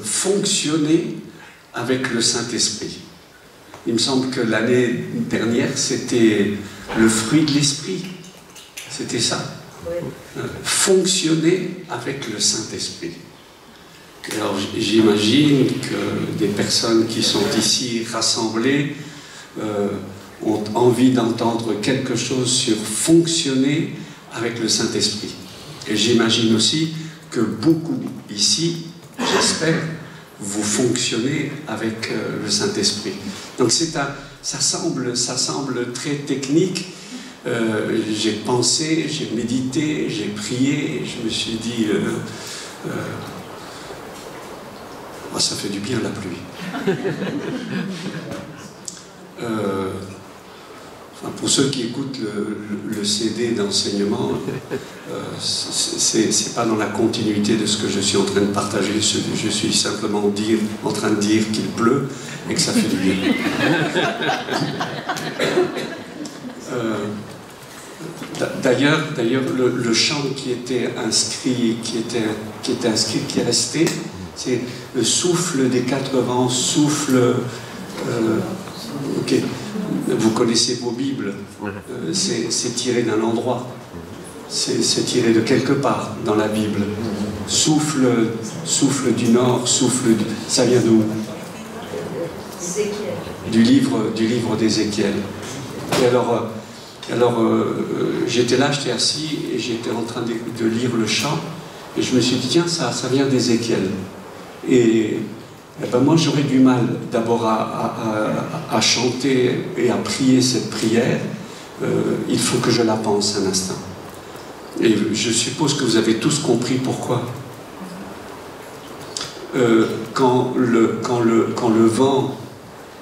fonctionner avec le Saint-Esprit. Il me semble que l'année dernière, c'était le fruit de l'Esprit. C'était ça. Fonctionner avec le Saint-Esprit. Alors j'imagine que des personnes qui sont ici rassemblées ont envie d'entendre quelque chose sur fonctionner avec le Saint-Esprit. Et j'imagine aussi que beaucoup ici, j'espère, vous fonctionnez avec le Saint-Esprit. Donc ça semble très technique. J'ai pensé, j'ai médité, j'ai prié, je me suis dit, oh, ça fait du bien la pluie. Enfin, pour ceux qui écoutent le CD d'enseignement, c'est pas dans la continuité de ce que je suis en train de partager. Je suis simplement en train de dire qu'il pleut et que ça fait du bien. D'ailleurs, le chant qui était inscrit, qui est resté, c'est le souffle des quatre vents, souffle. Ok, vous connaissez vos Bibles, c'est tiré d'un endroit, c'est tiré de quelque part dans la Bible. Souffle du nord, ça vient d'où? Du livre d'Ézéchiel. Et alors j'étais là, j'étais assis et j'étais en train de lire le chant et je me suis dit tiens, ça vient d'Ézéchiel. Et ben moi j'aurais du mal d'abord à chanter et à prier cette prière. Il faut que je la pense un instant. Et je suppose que vous avez tous compris pourquoi. Quand le vent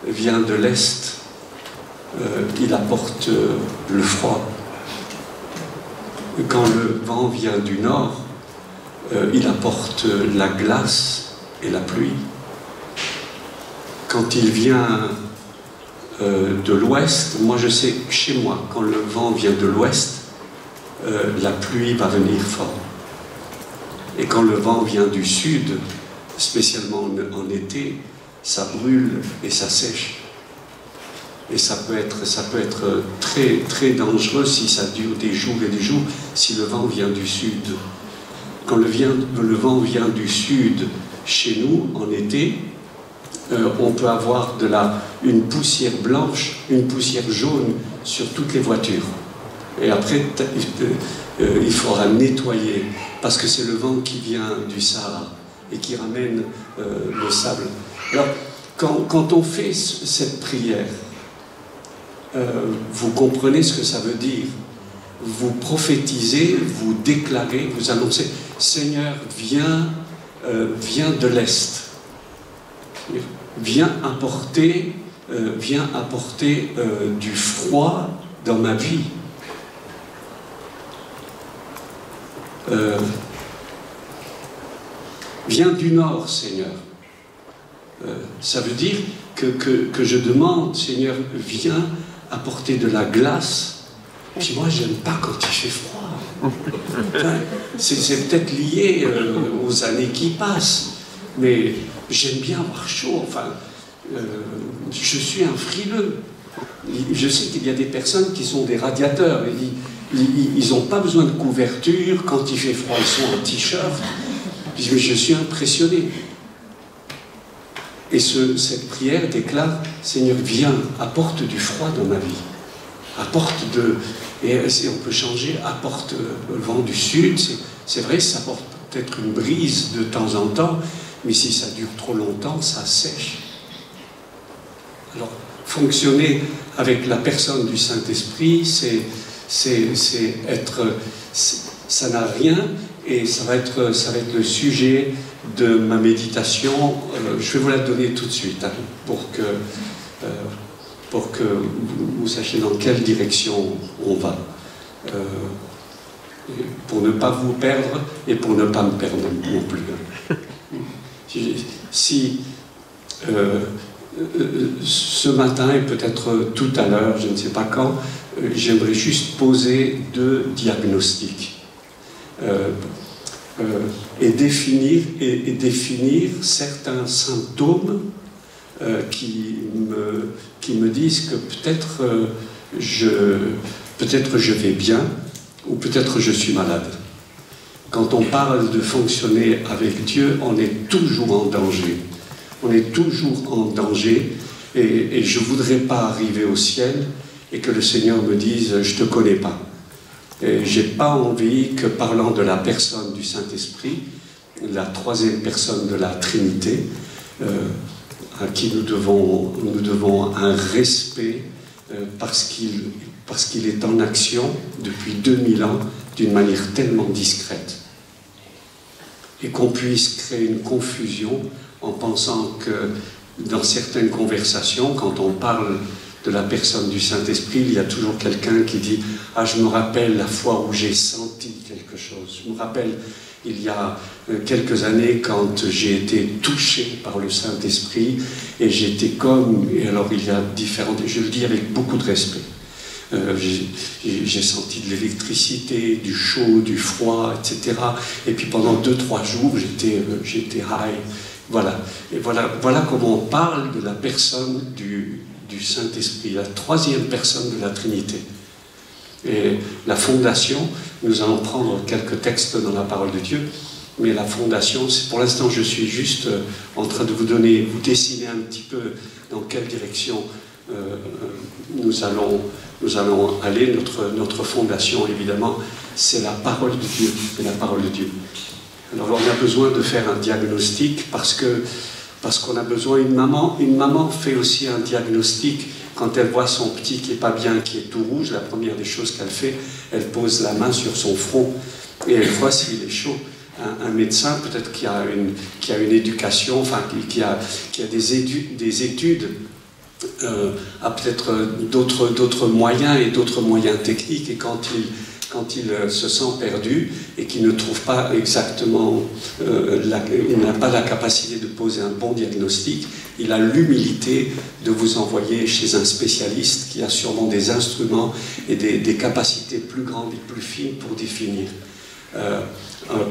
vient de l'Est, il apporte le froid. Quand le vent vient du Nord, il apporte la glace et la pluie. Quand il vient de l'Ouest, moi je sais que chez moi, quand le vent vient de l'Ouest, la pluie va venir fort. Et quand le vent vient du Sud, spécialement en été, ça brûle et ça sèche. Et ça peut être très, très dangereux si ça dure des jours et des jours, si le vent vient du Sud. Quand le vent vient du Sud, chez nous, en été, on peut avoir une poussière blanche, une poussière jaune sur toutes les voitures. Et après, il faudra nettoyer, parce que c'est le vent qui vient du Sahara et qui ramène le sable. Alors, quand on fait cette prière, vous comprenez ce que ça veut dire. Vous prophétisez, vous déclarez, vous annoncez, Seigneur, viens de l'Est. Viens apporter du froid dans ma vie. Viens du Nord, Seigneur. Ça veut dire que je demande, Seigneur, viens apporter de la glace. Puis moi, j'aime pas quand il fait froid. Enfin, c'est peut-être lié aux années qui passent, mais j'aime bien avoir chaud. Enfin, je suis un frileux. Je sais qu'il y a des personnes qui sont des radiateurs. Ils n'ont pas besoin de couverture. Quand il fait froid, ils sont en t-shirt. Je suis impressionné. Et cette prière déclare, Seigneur, viens, apporte du froid dans ma vie. Et on peut changer, apporte le vent du sud. C'est vrai, ça apporte peut-être une brise de temps en temps, mais si ça dure trop longtemps, ça sèche. Alors, fonctionner avec la personne du Saint-Esprit, ça n'a rien, et ça va être le sujet de ma méditation. Je vais vous la donner tout de suite, hein, pour que vous sachiez dans quelle direction on va. Pour ne pas vous perdre et pour ne pas me perdre non plus. Si ce matin et peut-être tout à l'heure, je ne sais pas quand, j'aimerais juste poser 2 diagnostics. et définir certains symptômes qui me disent que peut-être je vais bien ou peut-être je suis malade. Quand on parle de fonctionner avec Dieu, on est toujours en danger. On est toujours en danger et je ne voudrais pas arriver au ciel et que le Seigneur me dise « je ne te connais pas ». Je n'ai pas envie que, parlant de la personne du Saint-Esprit, la troisième personne de la Trinité, à qui nous devons un respect parce qu'il est en action depuis 2000 ans d'une manière tellement discrète. Et qu'on puisse créer une confusion en pensant que dans certaines conversations, quand on parle de la personne du Saint-Esprit, il y a toujours quelqu'un qui dit « Ah, je me rappelle la fois où j'ai senti quelque chose. Je me rappelle il y a quelques années quand j'ai été touché par le Saint-Esprit et j'étais comme... » Et alors il y a différentes... Je le dis avec beaucoup de respect. J'ai senti de l'électricité, du chaud, du froid, etc. Et puis pendant 2-3 jours, j'étais high. Voilà. Et voilà comment on parle de la personne du Saint-Esprit, la troisième personne de la Trinité. Et la fondation, nous allons prendre quelques textes dans la parole de Dieu, mais la fondation, pour l'instant je suis juste en train de vous dessiner un petit peu dans quelle direction nous allons aller. Notre fondation, évidemment, c'est la parole de Dieu. C'est la parole de Dieu. Alors on a besoin de faire un diagnostic parce qu'on a besoin, une maman fait aussi un diagnostic quand elle voit son petit qui n'est pas bien, qui est tout rouge. La première des choses qu'elle fait, elle pose la main sur son front et elle voit s'il est chaud. Un médecin, peut-être qui a une éducation, enfin qui a des études, a peut-être d'autres moyens et d'autres moyens techniques, et quand il se sent perdu et qu'il ne trouve pas exactement, il n'a pas la capacité de poser un bon diagnostic, il a l'humilité de vous envoyer chez un spécialiste qui a sûrement des instruments et des capacités plus grandes et plus fines pour définir.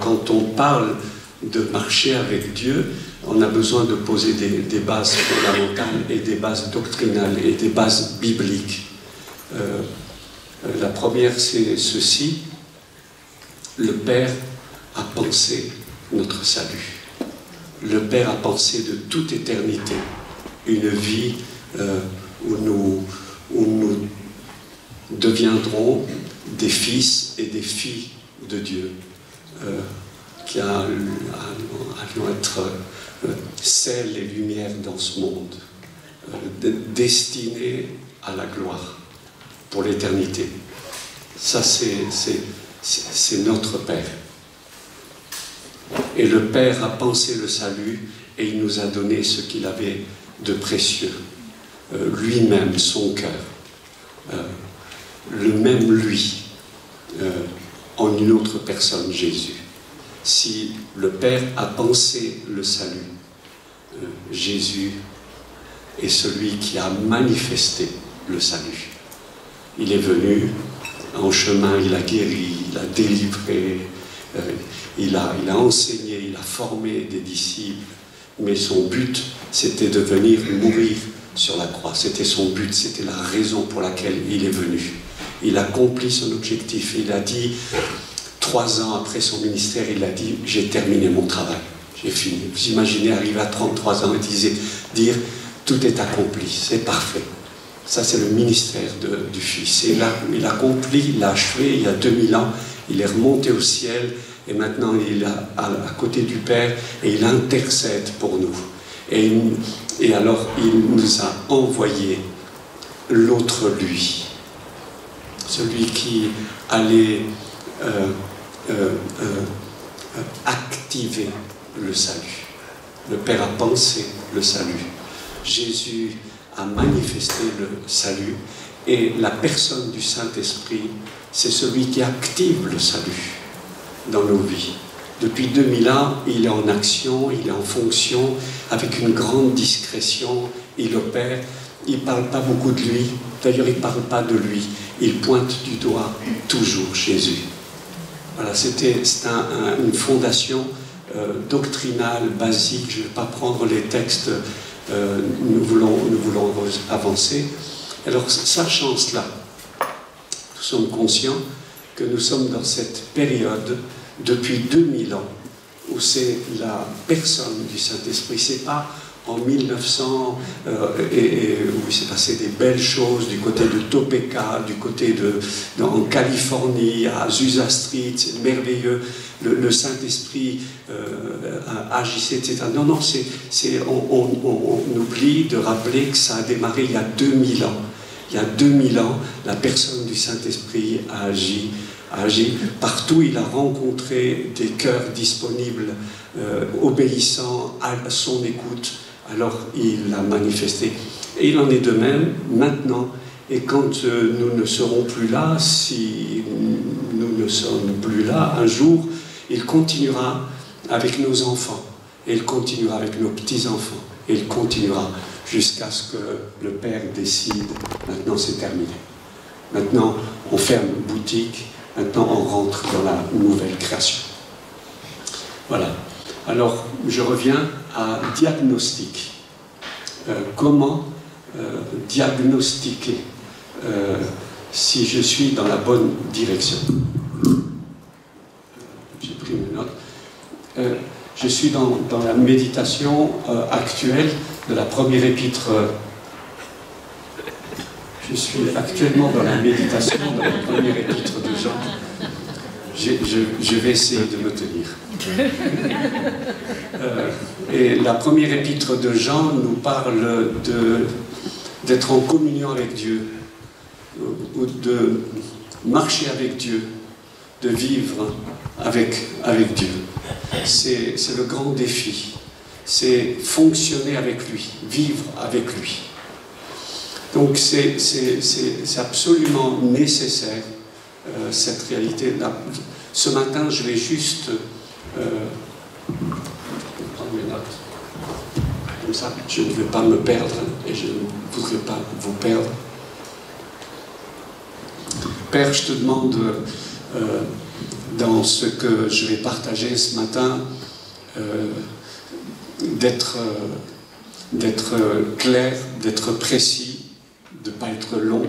Quand on parle de marcher avec Dieu, on a besoin de poser des bases fondamentales et des bases doctrinales et des bases bibliques. La première, c'est ceci: le Père a pensé notre salut. Le Père a pensé de toute éternité une vie où nous deviendrons des fils et des filles de Dieu, qui allons être sel et lumière dans ce monde, destinés à la gloire pour l'éternité. Ça, c'est notre Père. Et le Père a pensé le salut et il nous a donné ce qu'il avait de précieux. Lui-même, son cœur. Le même lui, en une autre personne, Jésus. Si le Père a pensé le salut, Jésus est celui qui a manifesté le salut. Il est venu en chemin, il a guéri, il a délivré, il a enseigné, il a formé des disciples, mais son but, c'était de venir mourir sur la croix. C'était son but, c'était la raison pour laquelle il est venu. Il a accompli son objectif. Il a dit, 3 ans après son ministère, il a dit « J'ai terminé mon travail, j'ai fini ». Vous imaginez arriver à 33 ans et dire « Tout est accompli, c'est parfait ». Ça, c'est le ministère du Fils. Et là, il a accompli, il l'a achevé il y a 2000 ans. Il est remonté au ciel et maintenant il est à côté du Père et il intercède pour nous. Et alors, il nous a envoyé l'autre lui. Celui qui allait activer le salut. Le Père a pensé le salut. Jésus a manifesté le salut. Et la personne du Saint-Esprit, c'est celui qui active le salut dans nos vies. Depuis 2000 ans, il est en action, il est en fonction, avec une grande discrétion, il opère. Il ne parle pas beaucoup de lui, d'ailleurs il ne parle pas de lui, il pointe du doigt toujours Jésus. Voilà, c'est une fondation doctrinale, basique. Je ne vais pas prendre les textes, nous voulons avancer. Alors, sachant cela, nous sommes conscients que nous sommes dans cette période depuis 2000 ans où c'est la personne du Saint-Esprit. C'est pas en 1900 où il s'est passé des belles choses du côté de Topeka, du côté en Californie, à Azusa Street, c'est merveilleux, le Saint-Esprit agissait, etc. Non, non, on oublie de rappeler que ça a démarré il y a 2000 ans. Il y a 2000 ans, la personne du Saint-Esprit a agi. Partout, il a rencontré des cœurs disponibles, obéissants à son écoute. Alors, il l'a manifesté. Et il en est de même maintenant. Et quand nous ne serons plus là, si nous ne sommes plus là, un jour, il continuera avec nos enfants. Et il continuera avec nos petits-enfants. Et il continuera jusqu'à ce que le Père décide. Maintenant, c'est terminé. Maintenant, on ferme boutique. Maintenant, on rentre dans la nouvelle création. Voilà. Alors, je reviens à diagnostic. Comment diagnostiquer si je suis dans la bonne direction? J'ai pris mes notes. Je suis dans la méditation actuelle de la première épître. Je suis actuellement dans la méditation de la première épître de Jean. Je vais essayer de me tenir. Et la première épître de Jean nous parle d'être en communion avec Dieu, ou de marcher avec Dieu, de vivre avec Dieu. C'est le grand défi. C'est fonctionner avec lui, vivre avec lui. Donc c'est absolument nécessaire, cette réalité-là. Ce matin, je vais juste prendre mes notes. Comme ça, je ne vais pas me perdre et je ne voudrais pas vous perdre. Père, je te demande, dans ce que je vais partager ce matin, d'être clair, d'être précis, de ne pas être long,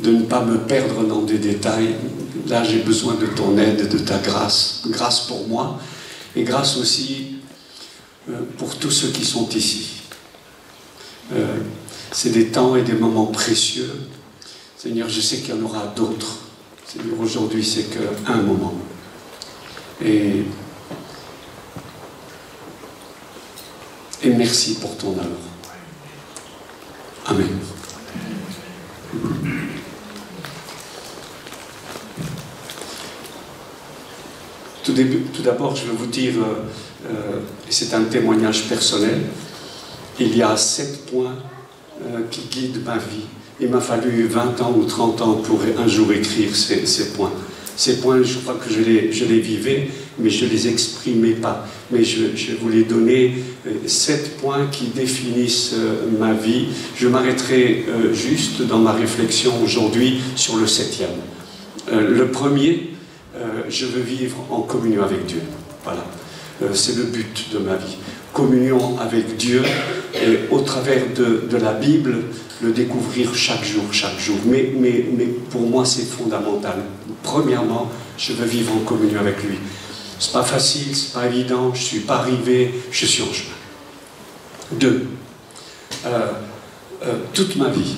de ne pas me perdre dans des détails. Là, j'ai besoin de ton aide, de ta grâce. Grâce pour moi et grâce aussi pour tous ceux qui sont ici. C'est des temps et des moments précieux. Seigneur, je sais qu'il y en aura d'autres. Seigneur, aujourd'hui, c'est qu'un moment. Et merci pour ton œuvre. Amen. Tout d'abord, je veux vous dire, et c'est un témoignage personnel, il y a 7 points qui guident ma vie. Il m'a fallu 20 ans ou 30 ans pour un jour écrire ces points. Ces points, je crois que je les vivais, mais je ne les exprimais pas. Mais je vous les donner 7 points qui définissent ma vie. Je m'arrêterai juste dans ma réflexion aujourd'hui sur le 7e. Le premier, je veux vivre en communion avec Dieu. Voilà, c'est le but de ma vie. Communion avec Dieu, et au travers de la Bible, le découvrir chaque jour. Mais pour moi, c'est fondamental. Premièrement, je veux vivre en communion avec lui. C'est pas facile, c'est pas évident, je suis pas arrivé, je suis en chemin. 2. Toute ma vie,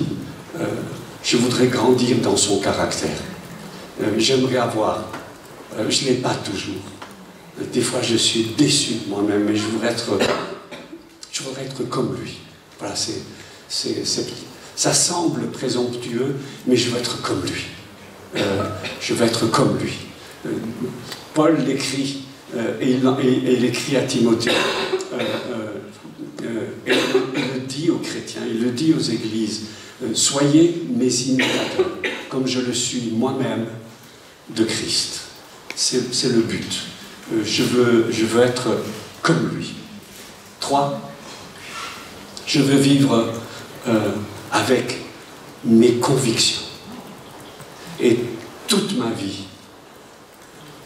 je voudrais grandir dans son caractère. J'aimerais avoir, je ne l'ai pas toujours. Des fois, je suis déçu de moi-même, mais je voudrais être comme lui. Voilà, ça semble présomptueux, mais je veux être comme lui. Je veux être comme lui. Paul l'écrit, et il écrit à Timothée, et il le dit aux chrétiens, il le dit aux églises, soyez mes imitateurs, comme je le suis moi-même de Christ. C'est le but. Je veux être comme lui. 3. Je veux vivre avec mes convictions. Et toute ma vie.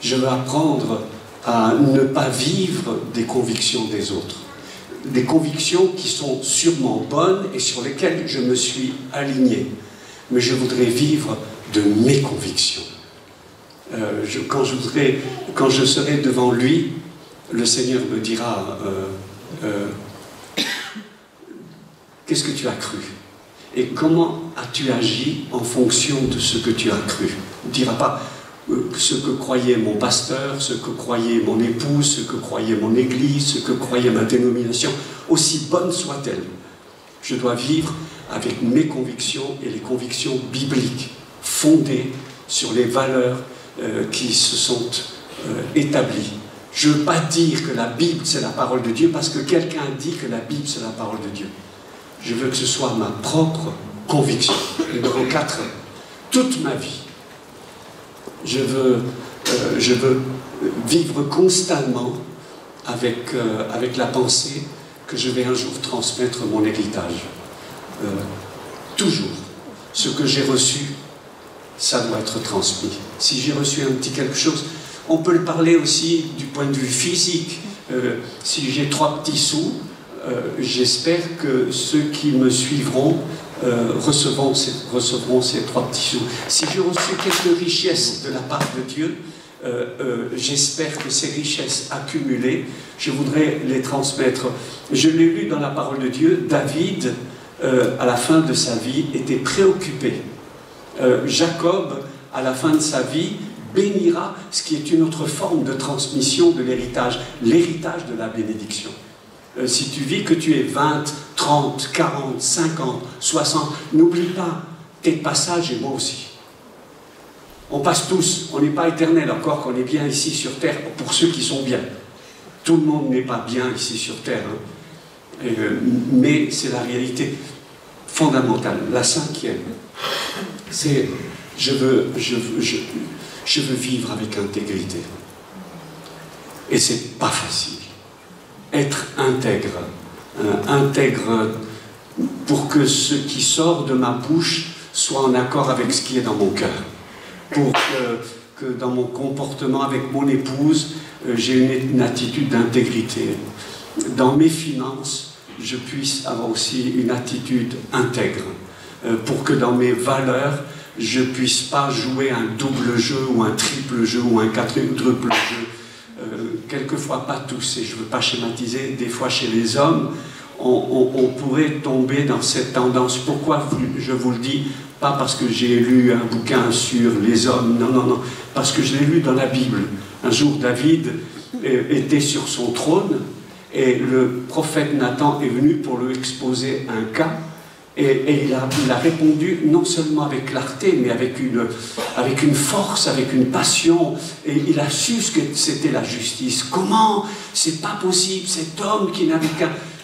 Je veux apprendre à ne pas vivre des convictions des autres. Des convictions qui sont sûrement bonnes et sur lesquelles je me suis aligné. Mais je voudrais vivre de mes convictions. Quand je serai devant lui, le Seigneur me dira qu'est-ce que tu as cru? Et comment as-tu agi en fonction de ce que tu as cru? Il ne dira pas ce que croyait mon pasteur, ce que croyait mon épouse, ce que croyait mon église, ce que croyait ma dénomination, aussi bonne soit-elle. Je dois vivre avec mes convictions et les convictions bibliques, fondées sur les valeurs qui se sont établies. Je ne veux pas dire que la Bible c'est la parole de Dieu parce que quelqu'un dit que la Bible c'est la parole de Dieu. Je veux que ce soit ma propre conviction. Numéro 4, toute ma vie, je veux vivre constamment avec la pensée que je vais un jour transmettre mon héritage. Toujours. Ce que j'ai reçu, ça doit être transmis. Si j'ai reçu un petit quelque chose, on peut le parler aussi du point de vue physique. Si j'ai 3 petits sous, j'espère que ceux qui me suivront recevront ces 3 petits sous. Si j'ai reçu quelques richesses de la part de Dieu, j'espère que ces richesses accumulées, je voudrais les transmettre. Je l'ai lu dans la parole de Dieu, David, à la fin de sa vie, était préoccupé. Jacob, à la fin de sa vie, bénira, ce qui est une autre forme de transmission de l'héritage de la bénédiction. Si tu vis que tu es 20, 30, 40, 50, 60, n'oublie pas tes passages et moi aussi. On passe tous, on n'est pas éternel, encore qu'on est bien ici sur terre, pour ceux qui sont bien. Tout le monde n'est pas bien ici sur terre, hein. Mais c'est la réalité fondamentale. La 5e, c'est je veux vivre avec intégrité. Et c'est pas facile. Être intègre, intègre pour que ce qui sort de ma bouche soit en accord avec ce qui est dans mon cœur. Pour que dans mon comportement avec mon épouse, j'ai une attitude d'intégrité. Dans mes finances, je puisse avoir aussi une attitude intègre. Pour que dans mes valeurs, je ne puisse pas jouer un double jeu ou un triple jeu ou un quadruple jeu. Quelquefois pas tous, et je ne veux pas schématiser, des fois chez les hommes, on pourrait tomber dans cette tendance. Pourquoi je vous le dis? Pas parce que j'ai lu un bouquin sur les hommes, non, parce que je l'ai lu dans la Bible. Un jour, David était sur son trône, et le prophète Nathan est venu pour lui exposer un cas, et il a répondu non seulement avec clarté, mais avec une force, avec une passion, et il a su ce que c'était la justice. Comment? C'est pas possible, cet homme qui n'avait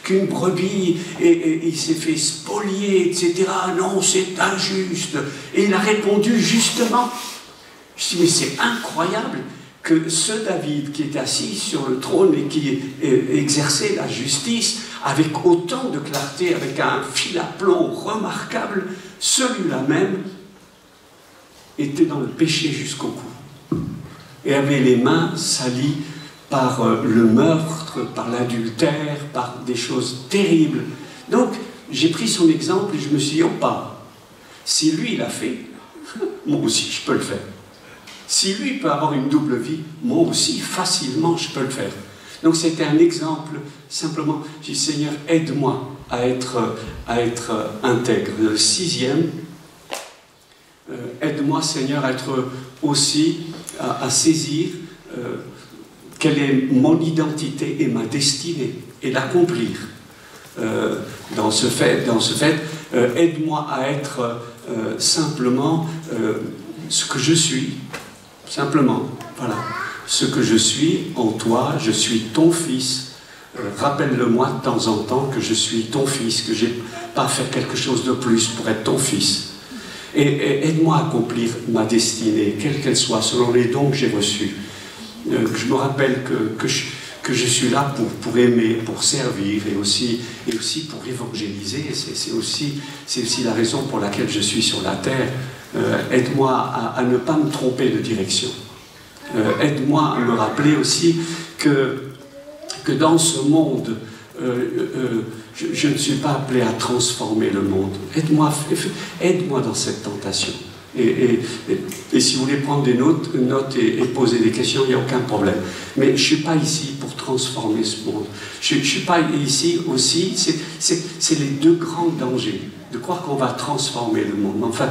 qu'une brebis, et il s'est fait spolier, etc. Non, c'est injuste. Et il a répondu justement. Je me suis dit, mais c'est incroyable que ce David qui était assis sur le trône et qui exerçait la justice avec autant de clarté, avec un fil à plomb remarquable, celui-là même était dans le péché jusqu'au cou et avait les mains salies par le meurtre, par l'adultère, par des choses terribles. Donc j'ai pris son exemple et je me suis dit, oh pas, si lui il a fait, moi aussi je peux le faire. Si lui peut avoir une double vie, moi aussi, facilement, je peux le faire. Donc c'était un exemple, simplement, j'ai dit, Seigneur, aide-moi à être intègre. Le 6e, aide-moi, Seigneur, à être aussi, à saisir quelle est mon identité et ma destinée, et l'accomplir. Dans ce fait, aide-moi à être simplement ce que je suis. Simplement, voilà. Ce que je suis en toi, je suis ton fils. Rappelle-le-moi de temps en temps que je suis ton fils, que je n'ai pas fait quelque chose de plus pour être ton fils. Et aide-moi à accomplir ma destinée, quelle qu'elle soit, selon les dons que j'ai reçus. Je me rappelle que je suis là pour aimer, pour servir et aussi pour évangéliser. C'est aussi la raison pour laquelle je suis sur la terre. Aide-moi à ne pas me tromper de direction. Aide-moi à me rappeler aussi que dans ce monde, je ne suis pas appelé à transformer le monde. Aide-moi dans cette tentation. Et si vous voulez prendre des notes et poser des questions, il n'y a aucun problème. Mais je ne suis pas ici pour transformer ce monde. Je ne suis pas ici aussi, c'est les deux grands dangers, de croire qu'on va transformer le monde. Enfin,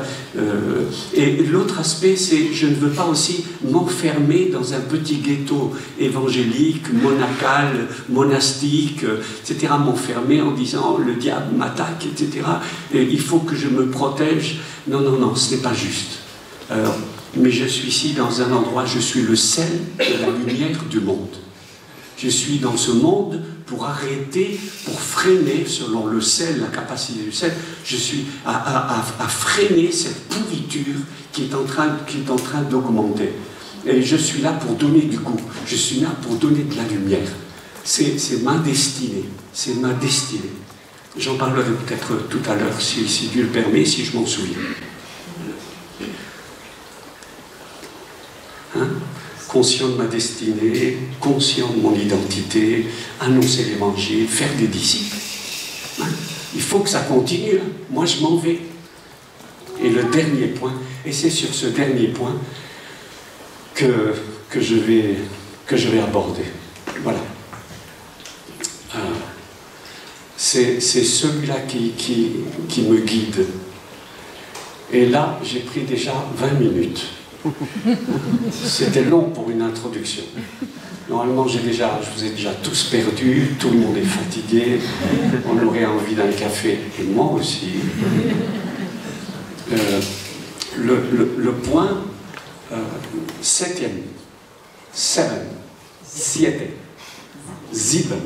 et l'autre aspect, c'est je ne veux pas aussi m'enfermer dans un petit ghetto évangélique, monacal, monastique, etc., m'enfermer en disant le diable m'attaque, etc., et il faut que je me protège. Non, non, non, ce n'est pas juste. Mais je suis ici dans un endroit, je suis le sel et la lumière du monde. Je suis dans ce monde pour arrêter, pour freiner, selon le sel, la capacité du sel, je suis à freiner cette pourriture qui est en train d'augmenter. Et je suis là pour donner du goût, je suis là pour donner de la lumière. C'est ma destinée, c'est ma destinée. J'en parlerai peut-être tout à l'heure, si Dieu le permet, si je m'en souviens. Hein? Conscient de ma destinée, conscient de mon identité, annoncer l'évangile, faire des disciples. Hein? Il faut que ça continue. Hein? Moi, je m'en vais. Et le dernier point, et c'est sur ce dernier point que je vais aborder. Voilà. C'est celui-là qui me guide. Et là, j'ai pris déjà 20 minutes. C'était long pour une introduction. Normalement, je vous ai déjà tous perdus, tout le monde est fatigué, on aurait envie d'un café, et moi aussi. Le point, septième, siete, sieben.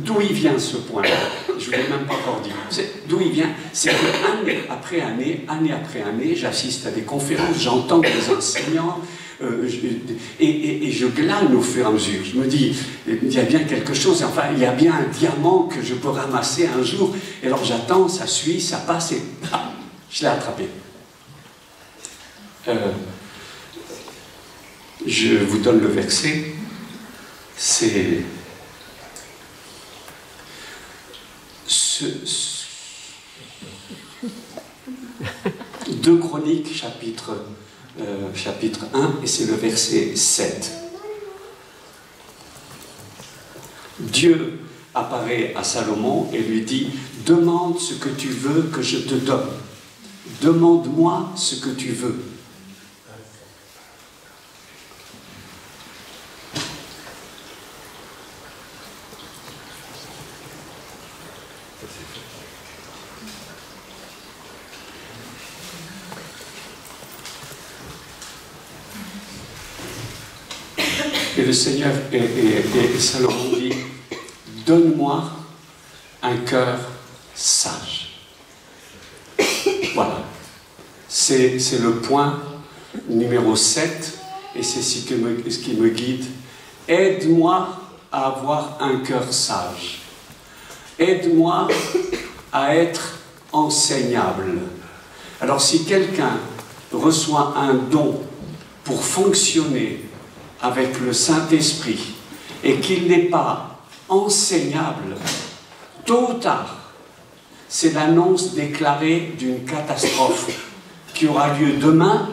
D'où il vient ce point? Je ne l'ai même pas encore dit. D'où il vient? C'est que année après année, j'assiste à des conférences, j'entends des enseignants, et je glane au fur et à mesure. Je me dis, il y a bien quelque chose, enfin, il y a bien un diamant que je peux ramasser un jour. Et alors j'attends, ça suit, ça passe, et je l'ai attrapé. Je vous donne le verset. C'est 2 Chroniques, chapitre 1, et c'est le verset 7. Dieu apparaît à Salomon et lui dit « Demande ce que tu veux que je te donne. Demande-moi ce que tu veux. » Et le Seigneur et Salomon dit, donne-moi un cœur sage. Voilà. C'est le point numéro 7, et c'est ce qui me guide. Aide-moi à avoir un cœur sage. Aide-moi à être enseignable. Alors si quelqu'un reçoit un don pour fonctionner avec le Saint-Esprit et qu'il n'est pas enseignable, tôt ou tard, c'est l'annonce déclarée d'une catastrophe qui aura lieu demain,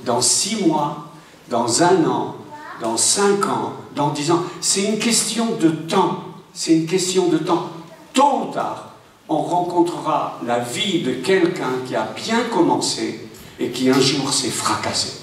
dans 6 mois, dans 1 an, dans 5 ans, dans 10 ans. C'est une question de temps. C'est une question de temps. Tôt ou tard, on rencontrera la vie de quelqu'un qui a bien commencé et qui un jour s'est fracassé.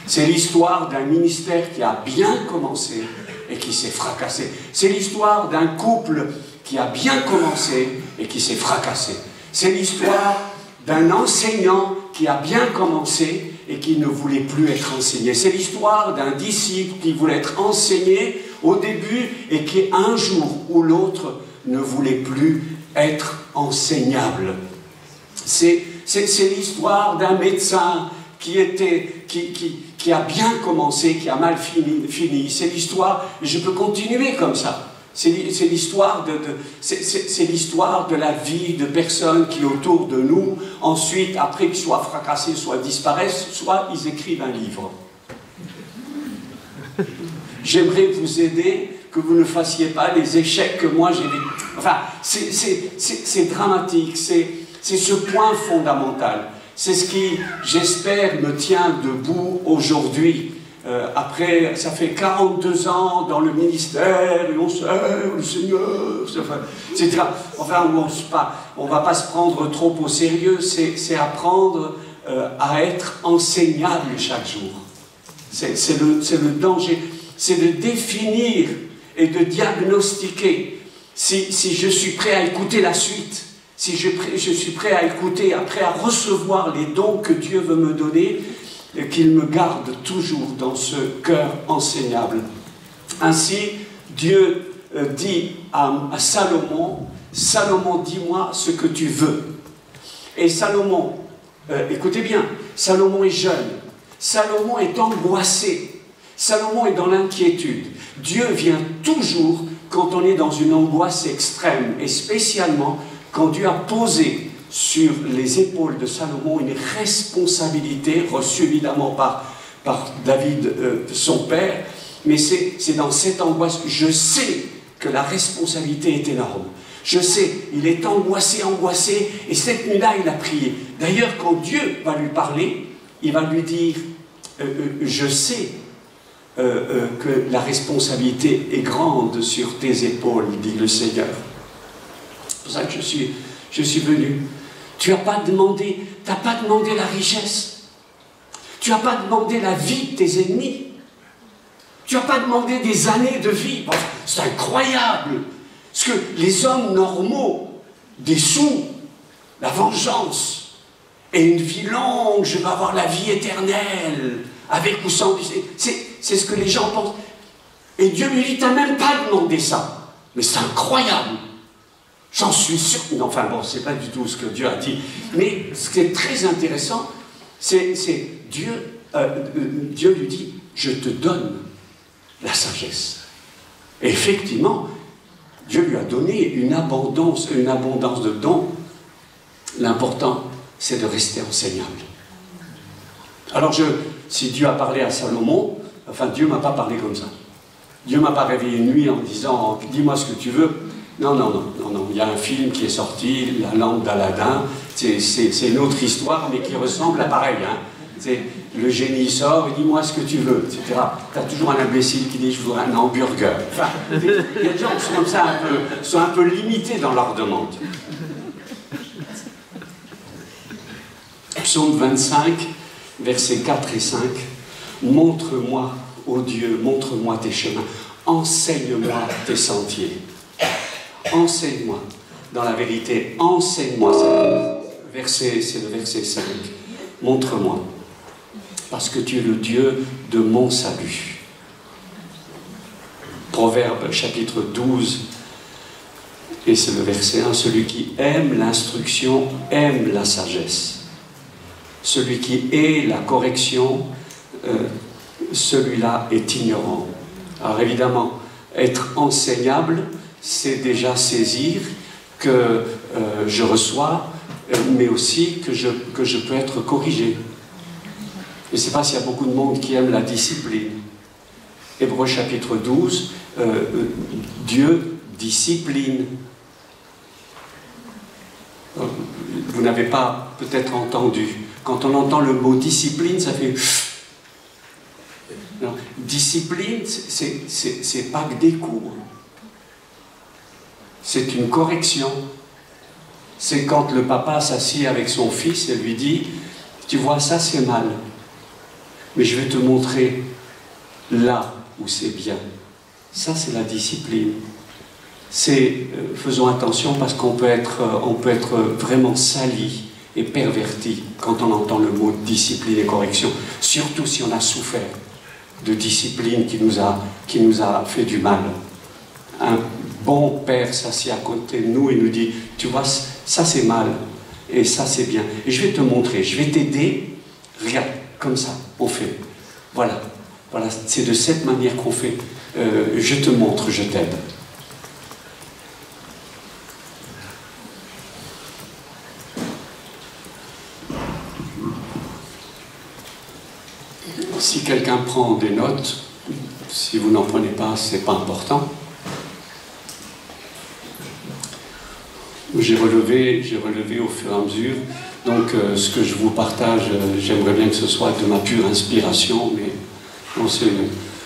C'est l'histoire d'un ministère qui a bien commencé et qui s'est fracassé. C'est l'histoire d'un couple qui a bien commencé et qui s'est fracassé. C'est l'histoire d'un enseignant qui a bien commencé et qui ne voulait plus être enseigné. C'est l'histoire d'un disciple qui voulait être enseigné au début et qui un jour ou l'autre ne voulait plus être enseignable. C'est l'histoire d'un médecin qui a bien commencé, qui a mal fini. C'est l'histoire, et je peux continuer comme ça. C'est l'histoire de la vie de personnes qui autour de nous, ensuite, après qu'ils soient fracassés, soit disparaissent, soit ils écrivent un livre. J'aimerais vous aider, que vous ne fassiez pas les échecs que moi j'ai vécu. Enfin, c'est dramatique, c'est ce point fondamental. C'est ce qui, j'espère, me tient debout aujourd'hui. Après, ça fait 42 ans dans le ministère, et on sert le Seigneur, etc. Enfin, on ne va pas se prendre trop au sérieux, c'est apprendre à être enseignable chaque jour. C'est le danger, c'est de définir et de diagnostiquer si je suis prêt à écouter la suite, si je suis prêt à écouter, après à recevoir les dons que Dieu veut me donner, qu'il me garde toujours dans ce cœur enseignable. Ainsi, Dieu dit à Salomon, Salomon, dis-moi ce que tu veux. Et Salomon, écoutez bien, Salomon est jeune, Salomon est angoissé, Salomon est dans l'inquiétude. Dieu vient toujours quand on est dans une angoisse extrême, et spécialement quand Dieu a posé sur les épaules de Salomon une responsabilité reçue évidemment par David, son père, mais c'est dans cette angoisse, je sais que la responsabilité est énorme. Je sais, il est angoissé, et cette nuit-là, il a prié. D'ailleurs, quand Dieu va lui parler, il va lui dire, je sais que la responsabilité est grande sur tes épaules, dit le Seigneur. C'est pour ça que je suis venu. Tu n'as pas demandé la richesse. Tu n'as pas demandé la vie de tes ennemis. Tu n'as pas demandé des années de vie. Bon, c'est incroyable. Parce que les hommes normaux, des sous, la vengeance, et une vie longue, je vais avoir la vie éternelle, avec ou sans... C'est ce que les gens pensent. Et Dieu lui dit, tu n'as même pas demandé ça. Mais c'est incroyable. J'en suis sûr. Non, enfin bon, c'est pas du tout ce que Dieu a dit. Mais ce qui est très intéressant, c'est Dieu lui dit, je te donne la sagesse. Et effectivement, Dieu lui a donné une abondance de dons. L'important, c'est de rester enseignable. Alors, si Dieu a parlé à Salomon, enfin, Dieu ne m'a pas parlé comme ça. Dieu ne m'a pas réveillé une nuit en me disant, dis-moi ce que tu veux. Non. Il y a un film qui est sorti, La lampe d'Aladin. C'est une autre histoire, mais qui ressemble à pareil. Hein. Le génie sort, il dit, dis-moi ce que tu veux, etc. Tu as toujours un imbécile qui dit, je voudrais un hamburger. Enfin, il y a des gens qui sont comme ça, sont un peu limités dans leur demande. Psaume 25, versets 4 et 5. Montre-moi, ô Dieu, montre-moi tes chemins. Enseigne-moi tes sentiers. Enseigne-moi dans la vérité. Enseigne-moi. C'est le verset 5. Montre-moi. Parce que tu es le Dieu de mon salut. Proverbe chapitre 12. Et c'est le verset 1. Celui qui aime l'instruction aime la sagesse. Celui qui hait la correction, celui-là est ignorant. Alors évidemment, être enseignable, c'est déjà saisir que je reçois, mais aussi que je peux être corrigé. Je ne sais pas s'il y a beaucoup de monde qui aime la discipline. Hébreux chapitre 12, Dieu discipline. Vous n'avez pas peut-être entendu. Quand on entend le mot discipline, ça fait... Non, discipline, c'est pas que des cours. C'est une correction. C'est quand le papa s'assied avec son fils et lui dit, tu vois, ça c'est mal, mais je vais te montrer là où c'est bien. Ça c'est la discipline. Faisons attention parce qu'on peut être vraiment sali et perverti quand on entend le mot discipline et correction, surtout si on a souffert de discipline qui nous a fait du mal. Un bon père s'assied à côté de nous et nous dit, tu vois, ça c'est mal et ça c'est bien. Et je vais te montrer, je vais t'aider, regarde, comme ça, on fait. Voilà, c'est de cette manière qu'on fait. Je te montre, je t'aide. quelqu'un prend des notes, si vous n'en prenez pas, c'est pas important. J'ai relevé au fur et à mesure. Donc, ce que je vous partage, j'aimerais bien que ce soit de ma pure inspiration, mais non,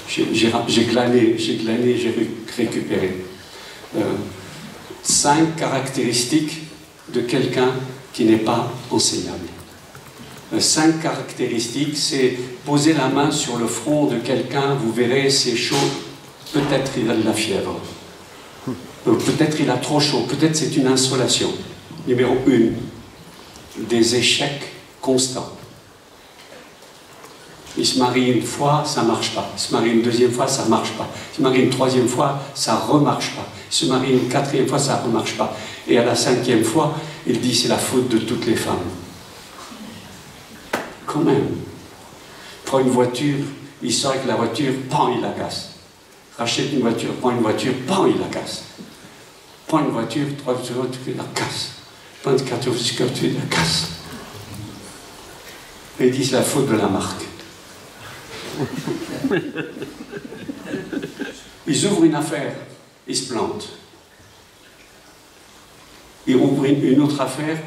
j'ai glané, j'ai récupéré. 5 caractéristiques de quelqu'un qui n'est pas enseignable. 5 caractéristiques, c'est poser la main sur le front de quelqu'un, vous verrez, c'est chaud, peut-être il a de la fièvre, peut-être il a trop chaud, peut-être c'est une insolation. Numéro 1, des échecs constants. Il se marie une fois, ça ne marche pas. Il se marie une deuxième fois, ça ne marche pas. Il se marie une troisième fois, ça ne remarche pas. Il se marie une quatrième fois, ça ne remarche pas. Et à la 5e fois, il dit c'est la faute de toutes les femmes. Quand même. Il prend une voiture, il sort avec la voiture, pan, il la casse. Rachète une voiture, prend une voiture, pan, il la casse. Prend une voiture, 3 secondes, il la casse. Prend une carte, il la casse. Et il dit c'est la faute de la marque. Ils ouvrent une affaire, ils se plantent. Ils ouvrent une autre affaire,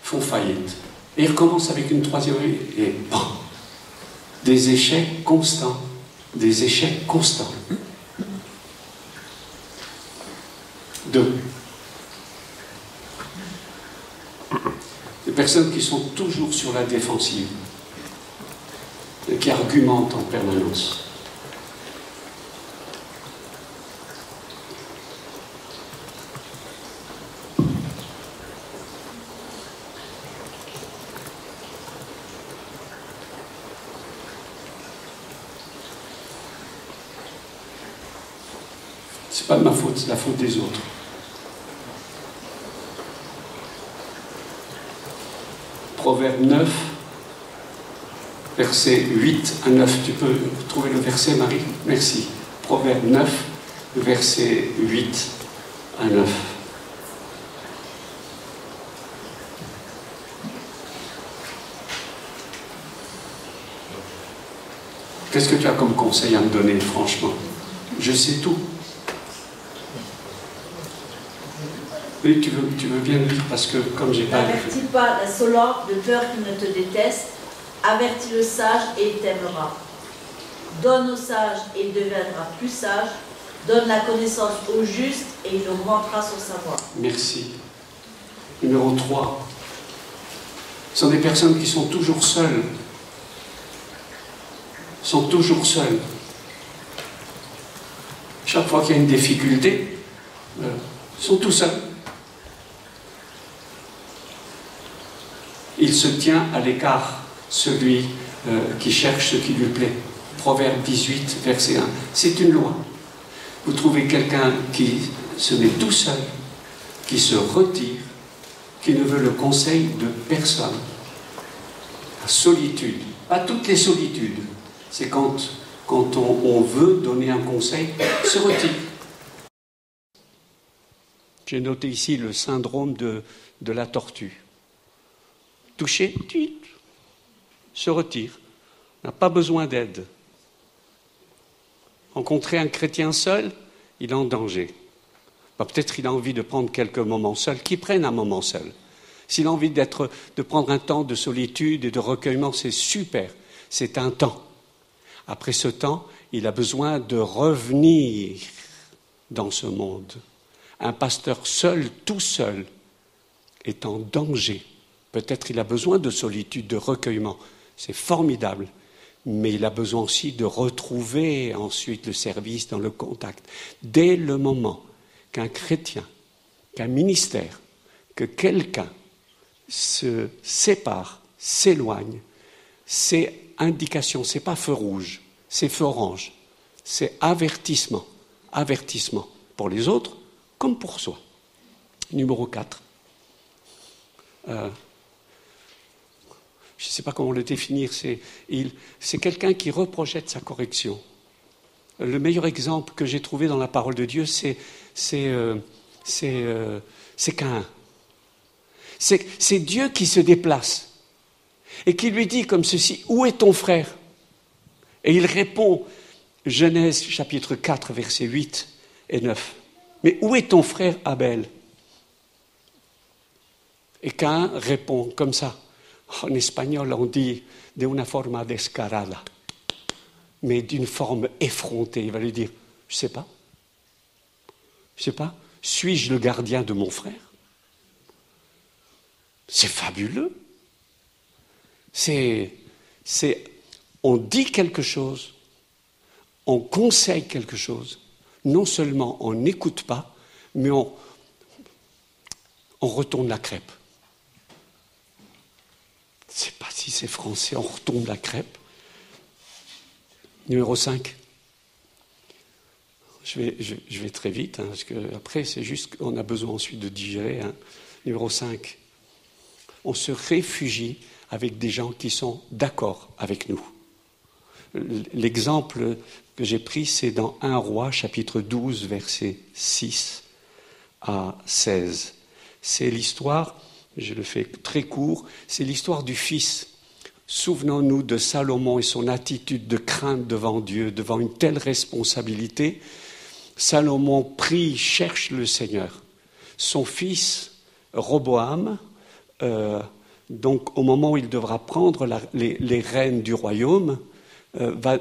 font faillite. Et ils recommencent avec une troisième et bon, des échecs constants. Des échecs constants. 2. Des personnes qui sont toujours sur la défensive, qui argumentent en permanence. C'est pas de ma faute, c'est la faute des autres. Proverbe 9, versets 8 à 9. Tu peux trouver le verset, Marie? Merci. Proverbe 9, versets 8 à 9. Qu'est-ce que tu as comme conseil à me donner, franchement? Je sais tout. Oui, tu veux bien le lire parce que comme j'ai pas... N'avertis pas l'insolent de peur qu'il ne te déteste. Avertis le sage et il t'aimera. Donne au sage et il deviendra plus sage. Donne la connaissance au juste et il augmentera son savoir. Merci. Numéro 3. Ce sont des personnes qui sont toujours seules. Sont toujours seules. Chaque fois qu'il y a une difficulté, ils sont tout seuls. Il se tient à l'écart, celui qui cherche ce qui lui plaît. Proverbe 18, verset 1. C'est une loi. Vous trouvez quelqu'un qui se met tout seul, qui se retire, qui ne veut le conseil de personne. La solitude. Pas toutes les solitudes. C'est quand on veut donner un conseil, se retire. J'ai noté ici le syndrome de la tortue. Touché, se retire, n'a pas besoin d'aide. Rencontrer un chrétien seul, il est en danger. Peut-être il a envie de prendre quelques moments seuls, qu'il prenne un moment seul. S'il a envie de prendre un temps de solitude et de recueillement, c'est super, c'est un temps. Après ce temps, il a besoin de revenir dans ce monde. Un pasteur seul, tout seul, est en danger. Peut-être il a besoin de solitude, de recueillement. C'est formidable. Mais il a besoin aussi de retrouver ensuite le service dans le contact. Dès le moment qu'un chrétien, qu'un ministère, que quelqu'un se sépare, s'éloigne, c'est indication, c'est pas feu rouge, c'est feu orange. C'est avertissement. Avertissement pour les autres comme pour soi. Numéro 4. Je ne sais pas comment le définir, c'est quelqu'un qui reprojette sa correction. Le meilleur exemple que j'ai trouvé dans la parole de Dieu, c'est Caïn. C'est Dieu qui se déplace et qui lui dit comme ceci, où est ton frère? Et il répond, Genèse chapitre 4, versets 8 et 9. Mais où est ton frère Abel? Et Caïn répond comme ça. En espagnol, on dit de una forma descarada, mais d'une forme effrontée. Il va lui dire, je ne sais pas. Je ne sais pas. Suis-je le gardien de mon frère? C'est fabuleux. On dit quelque chose, on conseille quelque chose. Non seulement on n'écoute pas, mais on retourne la crêpe. Je ne sais pas si c'est français, on retourne la crêpe. Numéro 5. Je vais très vite, parce qu'après, c'est juste qu'on a besoin ensuite de digérer. Numéro 5. On se réfugie avec des gens qui sont d'accord avec nous. L'exemple que j'ai pris, c'est dans 1 Roi, chapitre 12, versets 6 à 16. C'est l'histoire, je le fais très court, c'est l'histoire du fils. Souvenons-nous de Salomon et son attitude de crainte devant Dieu, devant une telle responsabilité. Salomon prie, cherche le Seigneur. Son fils, Roboam, donc au moment où il devra prendre les rênes du royaume, va,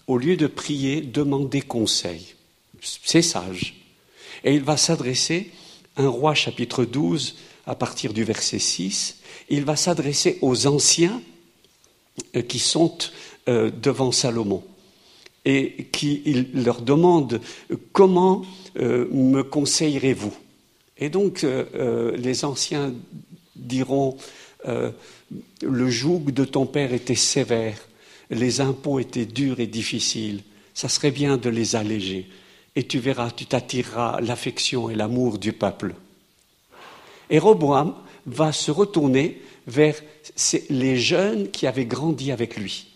au lieu de prier, demander conseil. C'est sage. Et il va s'adresser, 1 Roi chapitre 12, à partir du verset 6, il va s'adresser aux anciens qui sont devant Salomon. Et il leur demande « Comment me conseillerez-vous » Et donc les anciens diront « Le joug de ton père était sévère, les impôts étaient durs et difficiles, ça serait bien de les alléger. Et tu verras, tu t'attireras l'affection et l'amour du peuple. » Et Roboam va se retourner vers les jeunes qui avaient grandi avec lui.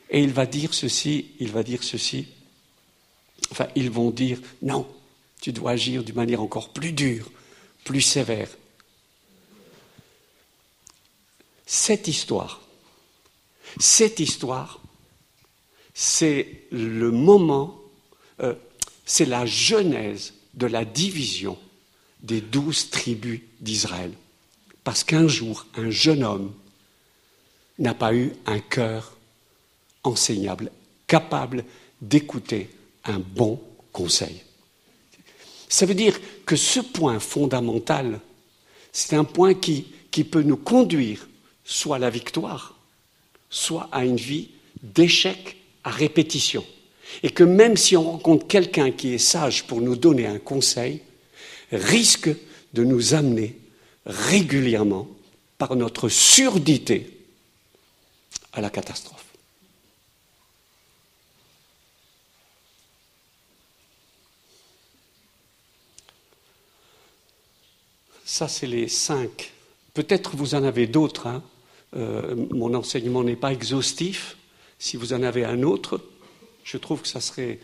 Et il va dire ceci, enfin, ils vont dire, non, tu dois agir d'une manière encore plus dure, plus sévère. Cette histoire, c'est le moment, c'est la genèse de la division des 12 tribus d'Israël. Parce qu'un jour, un jeune homme n'a pas eu un cœur enseignable, capable d'écouter un bon conseil. Ça veut dire que ce point fondamental, c'est un point qui peut nous conduire soit à la victoire, soit à une vie d'échec à répétition. Et que même si on rencontre quelqu'un qui est sage pour nous donner un conseil, risque de nous amener régulièrement, par notre surdité, à la catastrophe. Ça, c'est les 5. Peut-être vous en avez d'autres. Mon enseignement n'est pas exhaustif. Si vous en avez un autre, je trouve que ça serait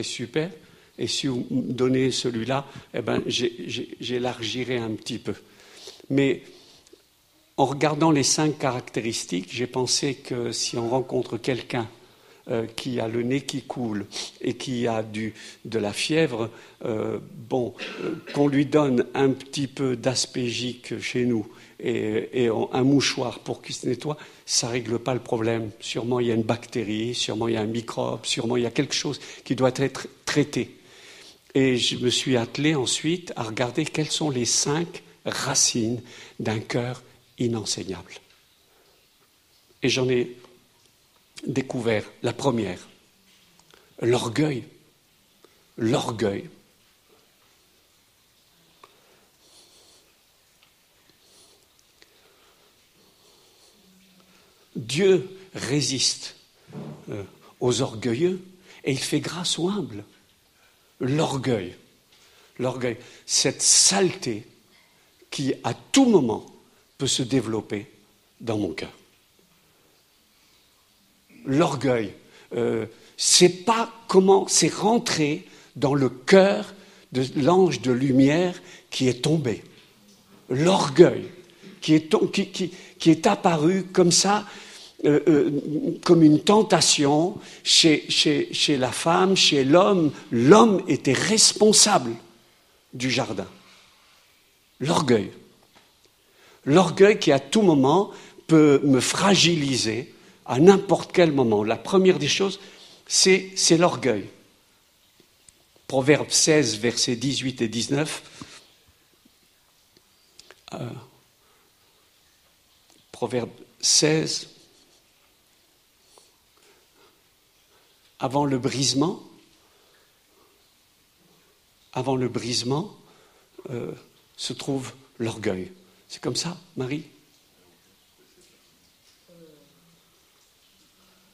super. Et si vous me donnez celui-là, j'élargirai un petit peu. Mais en regardant les 5 caractéristiques, j'ai pensé que si on rencontre quelqu'un qui a le nez qui coule et qui a de la fièvre, qu'on lui donne un petit peu d'aspégique chez nous et un mouchoir pour qu'il se nettoie, ça ne règle pas le problème. Sûrement il y a une bactérie, sûrement il y a un microbe, sûrement il y a quelque chose qui doit être traité. Et je me suis attelé ensuite à regarder quelles sont les 5 racines d'un cœur inenseignable. Et j'en ai découvert la première, l'orgueil. L'orgueil. Dieu résiste aux orgueilleux et il fait grâce aux humbles. L'orgueil, cette saleté qui, à tout moment, peut se développer dans mon cœur. L'orgueil, c'est pas comment c'est rentré dans le cœur de l'ange de lumière qui est tombé. L'orgueil qui est apparu comme ça, comme une tentation chez la femme, chez l'homme. L'homme était responsable du jardin. L'orgueil. L'orgueil qui, à tout moment, peut me fragiliser à n'importe quel moment. La première des choses, c'est l'orgueil. Proverbe 16, versets 18 et 19. Proverbe 16. Avant le brisement, se trouve l'orgueil. C'est comme ça, Marie?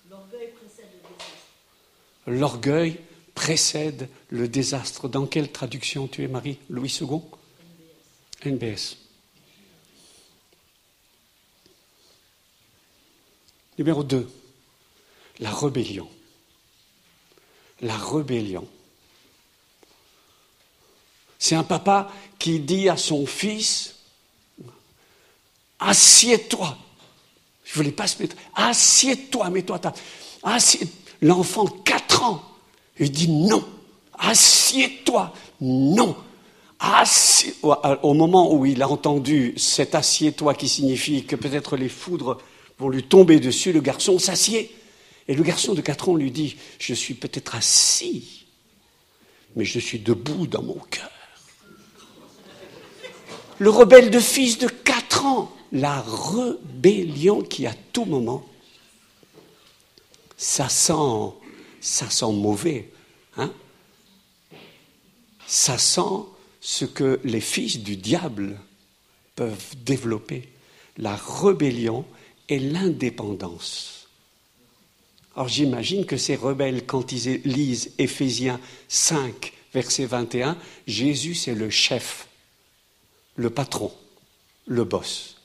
L'orgueil précède le désastre. L'orgueil précède le désastre. Dans quelle traduction tu es, Marie? Louis II? NBS. Numéro 2, la rébellion. La rébellion. C'est un papa qui dit à son fils, assieds-toi. Il ne voulait pas se mettre. Assieds-toi, mets-toi à table. L'enfant, 4 ans, il dit non. Assieds-toi. Non. Au moment où il a entendu cet assieds-toi qui signifie que peut-être les foudres vont lui tomber dessus, le garçon s'assied. Et le garçon de 4 ans lui dit, je suis peut-être assis, mais je suis debout dans mon cœur. Le rebelle de fils de 4 ans, la rébellion qui à tout moment, ça sent mauvais, hein? Ça sent ce que les fils du diable peuvent développer, la rébellion et l'indépendance. Alors j'imagine que ces rebelles, quand ils lisent Éphésiens 5, verset 21, Jésus c'est le chef, le patron, le boss.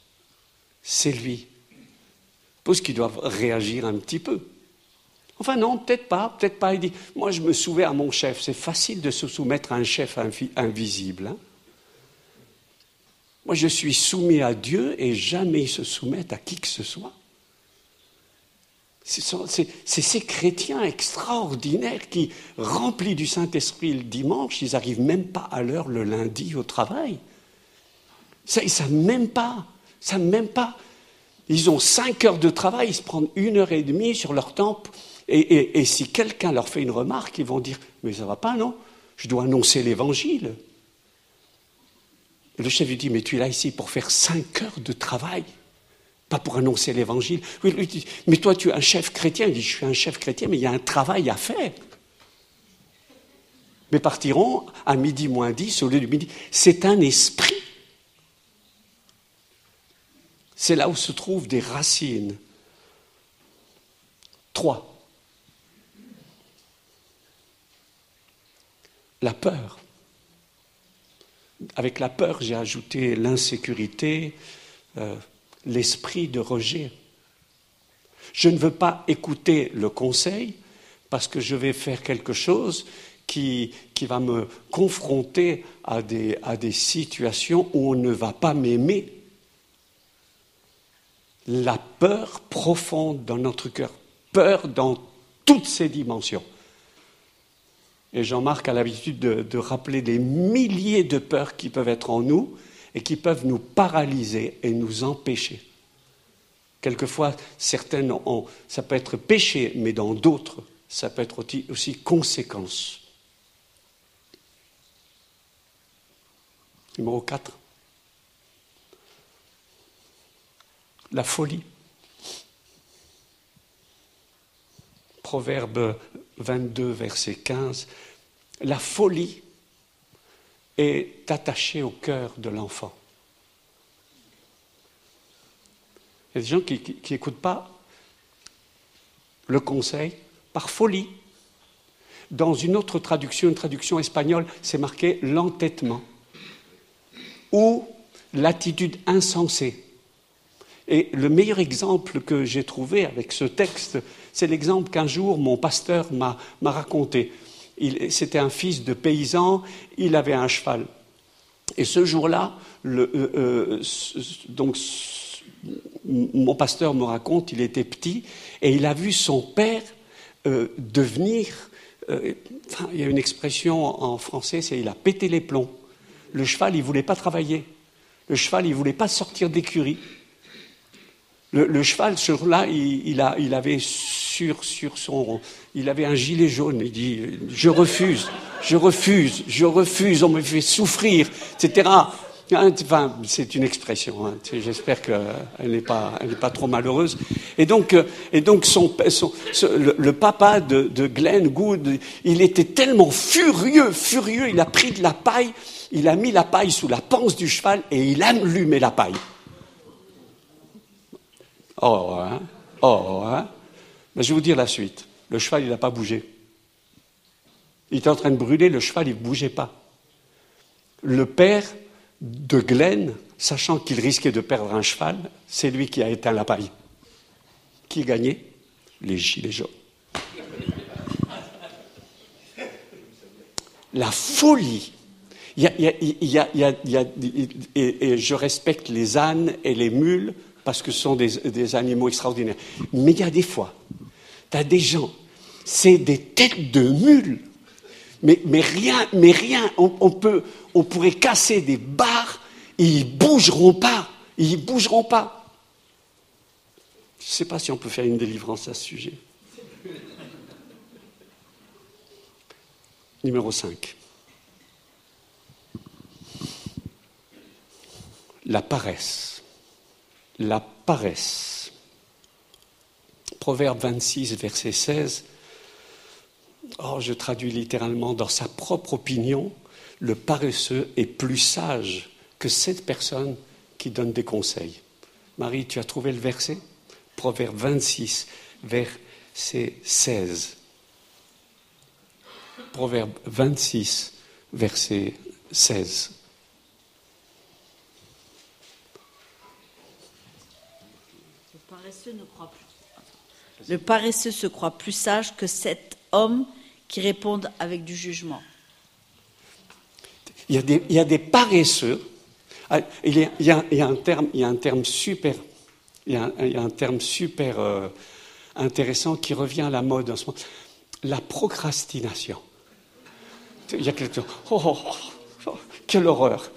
C'est lui. Je suppose qu'ils doivent réagir un petit peu. Enfin non, peut-être pas. Il dit, moi je me soumets à mon chef. C'est facile de se soumettre à un chef invisible. Hein. Moi je suis soumis à Dieu et jamais ils se soumettent à qui que ce soit. C'est ces chrétiens extraordinaires qui, remplis du Saint-Esprit le dimanche, ils n'arrivent même pas à l'heure le lundi au travail. Ça ne savent même pas. Ils ont 5 heures de travail, ils se prennent 1h30 sur leur temps. Et si quelqu'un leur fait une remarque, ils vont dire « Mais ça ne va pas, non? Je dois annoncer l'évangile. » Et le chef lui dit « Mais tu es là ici pour faire 5 heures de travail, pas pour annoncer l'évangile. » Oui, lui dit « Mais toi, tu es un chef chrétien. » Il dit « Je suis un chef chrétien, mais il y a un travail à faire. » Mais partiront à 12:10 au lieu du midi. C'est un esprit. C'est là où se trouvent des racines. 3. La peur. Avec la peur, j'ai ajouté l'insécurité, l'esprit de rejet. Je ne veux pas écouter le conseil parce que je vais faire quelque chose qui va me confronter à des situations où on ne va pas m'aimer. La peur profonde dans notre cœur, peur dans toutes ses dimensions. Et Jean-Marc a l'habitude de rappeler des milliers de peurs qui peuvent être en nous et qui peuvent nous paralyser et nous empêcher. Quelquefois, certaines, ça peut être péché, mais dans d'autres, ça peut être aussi conséquence. Numéro 4. La folie. Proverbe 22, verset 15. La folie est attachée au cœur de l'enfant. Il y a des gens qui n'écoutent pas le conseil par folie. Dans une autre traduction, une traduction espagnole, c'est marqué l'entêtement ou l'attitude insensée. Et le meilleur exemple que j'ai trouvé avec ce texte, c'est l'exemple qu'un jour mon pasteur m'a raconté. C'était un fils de paysan, il avait un cheval. Et ce jour-là, mon pasteur me raconte, il était petit et il a vu son père devenir... il y a une expression en français, c'est il a pété les plombs. Le cheval, il ne voulait pas travailler. Le cheval, il ne voulait pas sortir d'écurie. Le cheval, ce jour-là, il avait il avait un gilet jaune. Il dit « je refuse, on me fait souffrir, etc. » Enfin, c'est une expression. Hein. J'espère qu'elle n'est pas trop malheureuse. Et donc le papa de Glenn Gould, il était tellement furieux. Il a pris de la paille, il a mis la paille sous la panse du cheval et il a allumé la paille. Ben, je vais vous dire la suite. Le cheval, il n'a pas bougé. Il était en train de brûler, le cheval, il ne bougeait pas. Le père de Glenn, sachant qu'il risquait de perdre un cheval, c'est lui qui a éteint la paille. Qui a gagné? Les gilets jaunes. La folie. Et je respecte les ânes et les mules parce que ce sont des animaux extraordinaires. Mais il y a des fois, tu as des gens, c'est des têtes de mules. Mais rien, on pourrait casser des barres, et ils ne bougeront pas. Je ne sais pas si on peut faire une délivrance à ce sujet. Numéro 5. La paresse. Proverbe 26, verset 16. Je traduis littéralement, dans sa propre opinion, le paresseux est plus sage que cette personne qui donne des conseils. Marie, tu as trouvé le verset? Proverbe 26, verset 16. Proverbe 26, verset 16. Le paresseux se croit plus sage que cet homme qui répondent avec du jugement. Il y a des paresseux. Il y a un terme super intéressant qui revient à la mode en ce moment. La procrastination. Il y a quelqu'un. Quelle horreur.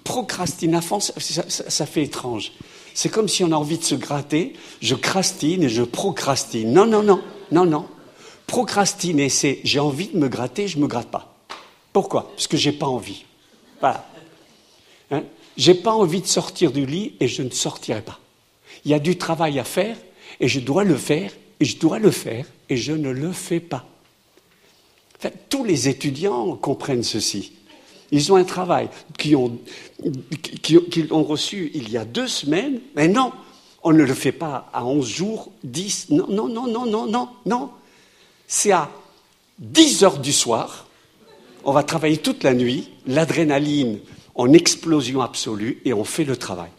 Procrastination, ça fait étrange. C'est comme si on a envie de se gratter. Je crastine et je procrastine. Non. Procrastiner, c'est j'ai envie de me gratter, je ne me gratte pas. Pourquoi? Parce que je n'ai pas envie. Voilà. Je n'ai pas envie de sortir du lit et je ne sortirai pas. Il y a du travail à faire et je dois le faire et je ne le fais pas. Enfin, tous les étudiants comprennent ceci. Ils ont un travail qu'ils ont reçu il y a 2 semaines, mais non, on ne le fait pas à 11 jours, 10, non. C'est à 10 heures du soir, on va travailler toute la nuit, l'adrénaline en explosion absolue et on fait le travail.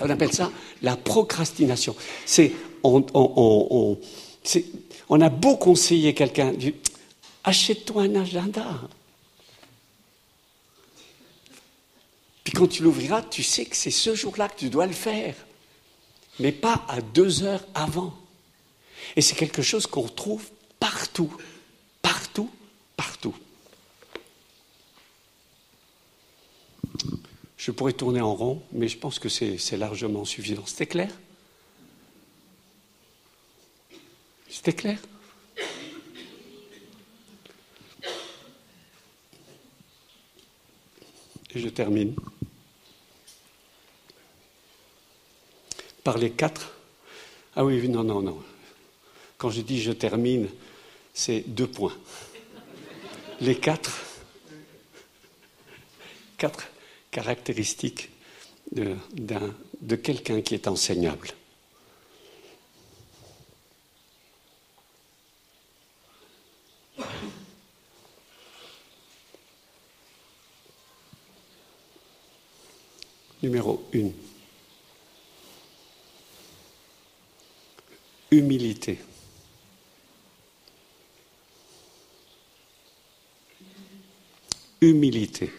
On appelle ça la procrastination. On a beau conseiller quelqu'un, achète-toi un agenda. Puis quand tu l'ouvriras, tu sais que c'est ce jour-là que tu dois le faire, mais pas à 2 heures avant. Et c'est quelque chose qu'on retrouve partout. Je pourrais tourner en rond, mais je pense que c'est largement suffisant. C'était clair? C'était clair? Et je termine par les 4. Ah oui, non. Quand je dis je termine, c'est 2 points. Les 4 caractéristiques de quelqu'un qui est enseignable. Numéro 1. Humilité. Humilité.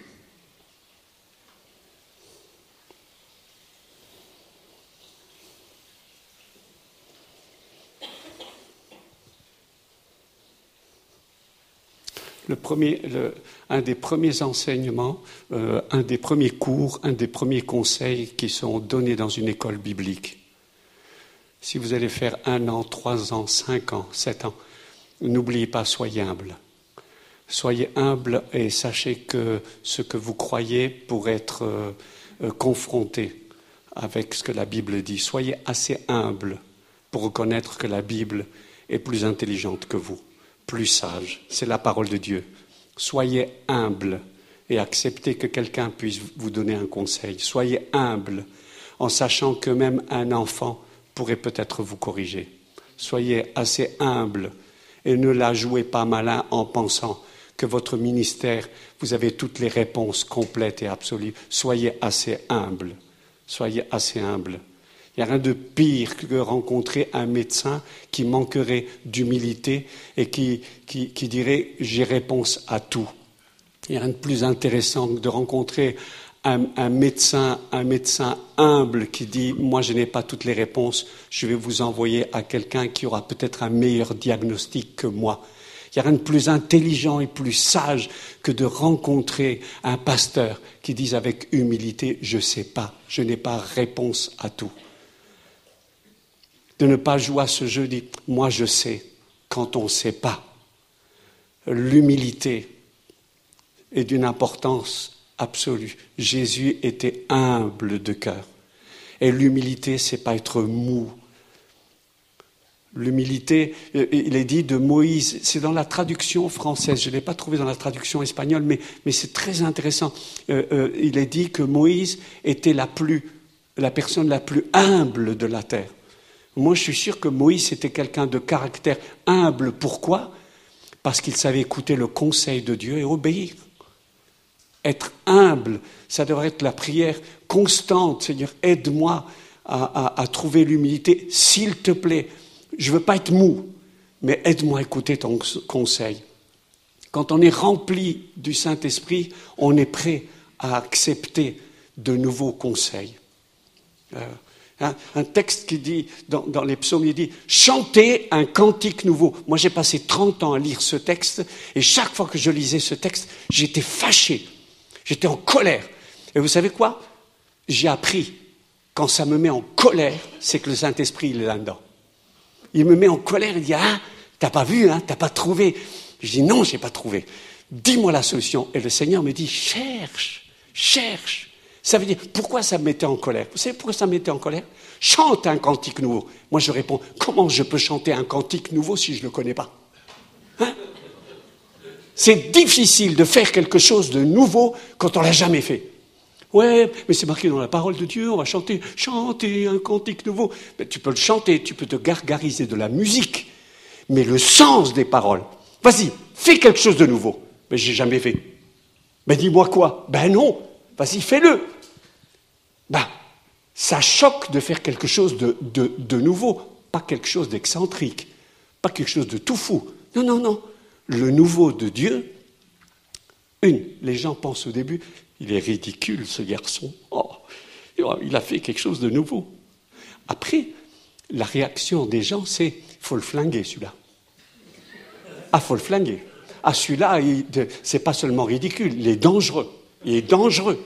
Un des premiers enseignements, un des premiers cours, un des premiers conseils qui sont donnés dans une école biblique. Si vous allez faire 1 an, 3 ans, 5 ans, 7 ans, n'oubliez pas, soyez humble. Soyez humble et sachez que ce que vous croyez pourrait être confronté avec ce que la Bible dit. Soyez assez humble pour reconnaître que la Bible est plus intelligente que vous, plus sage. C'est la parole de Dieu. Soyez humble et acceptez que quelqu'un puisse vous donner un conseil. Soyez humble en sachant que même un enfant pourrait peut-être vous corriger. Soyez assez humble et ne la jouez pas malin en pensant que votre ministère, vous avez toutes les réponses complètes et absolues. Soyez assez humble. Soyez assez humble. Il n'y a rien de pire que de rencontrer un médecin qui manquerait d'humilité et qui dirait « j'ai réponse à tout ». Il n'y a rien de plus intéressant que de rencontrer un médecin humble qui dit « moi je n'ai pas toutes les réponses, je vais vous envoyer à quelqu'un qui aura peut-être un meilleur diagnostic que moi ». Il n'y a rien de plus intelligent et plus sage que de rencontrer un pasteur qui dise avec humilité « je ne sais pas, je n'ai pas réponse à tout ». De ne pas jouer à ce jeu, dit « moi je sais » quand on ne sait pas. L'humilité est d'une importance absolue. Jésus était humble de cœur. Et l'humilité, ce n'est pas être mou. L'humilité, il est dit de Moïse, c'est dans la traduction française, je ne l'ai pas trouvé dans la traduction espagnole, mais c'est très intéressant. Il est dit que Moïse était la personne la plus humble de la terre. Moi, je suis sûr que Moïse était quelqu'un de caractère humble. Pourquoi ? Parce qu'il savait écouter le conseil de Dieu et obéir. Être humble, ça devrait être la prière constante. C'est-à-dire, aide-moi à trouver l'humilité, s'il te plaît. Je ne veux pas être mou, mais aide-moi à écouter ton conseil. Quand on est rempli du Saint-Esprit, on est prêt à accepter de nouveaux conseils. Un texte qui dit, dans les psaumes, il dit « Chantez un cantique nouveau ». Moi, j'ai passé 30 ans à lire ce texte, et chaque fois que je lisais ce texte, j'étais fâché, j'étais en colère. Et vous savez quoi ? J'ai appris, quand ça me met en colère, c'est que le Saint-Esprit, il est là-dedans. Il me met en colère, il dit « Ah, t'as pas vu, hein, t'as pas trouvé ». Je dis « Non, j'ai pas trouvé. Dis-moi la solution ». Et le Seigneur me dit « Cherche, cherche ». Ça veut dire, pourquoi ça me mettait en colère ? Vous savez pourquoi ça me mettait en colère ? Chante un cantique nouveau. Moi, je réponds, comment je peux chanter un cantique nouveau si je ne le connais pas ? Hein ? C'est difficile de faire quelque chose de nouveau quand on ne l'a jamais fait. Ouais, mais c'est marqué dans la parole de Dieu, on va chanter un cantique nouveau. Mais tu peux le chanter, tu peux te gargariser de la musique, mais le sens des paroles, vas-y, fais quelque chose de nouveau. Mais je n'ai jamais fait. Mais dis-moi quoi ? Ben non. Vas-y, fais-le. Ça choque de faire quelque chose de nouveau, pas quelque chose d'excentrique, pas quelque chose de tout fou. Non. Le nouveau de Dieu, les gens pensent au début, il est ridicule ce garçon. Oh, il a fait quelque chose de nouveau. Après, la réaction des gens, c'est, il faut le flinguer celui-là. Ah, il faut le flinguer. Ah, celui-là, c'est pas seulement ridicule, il est dangereux. Il est dangereux.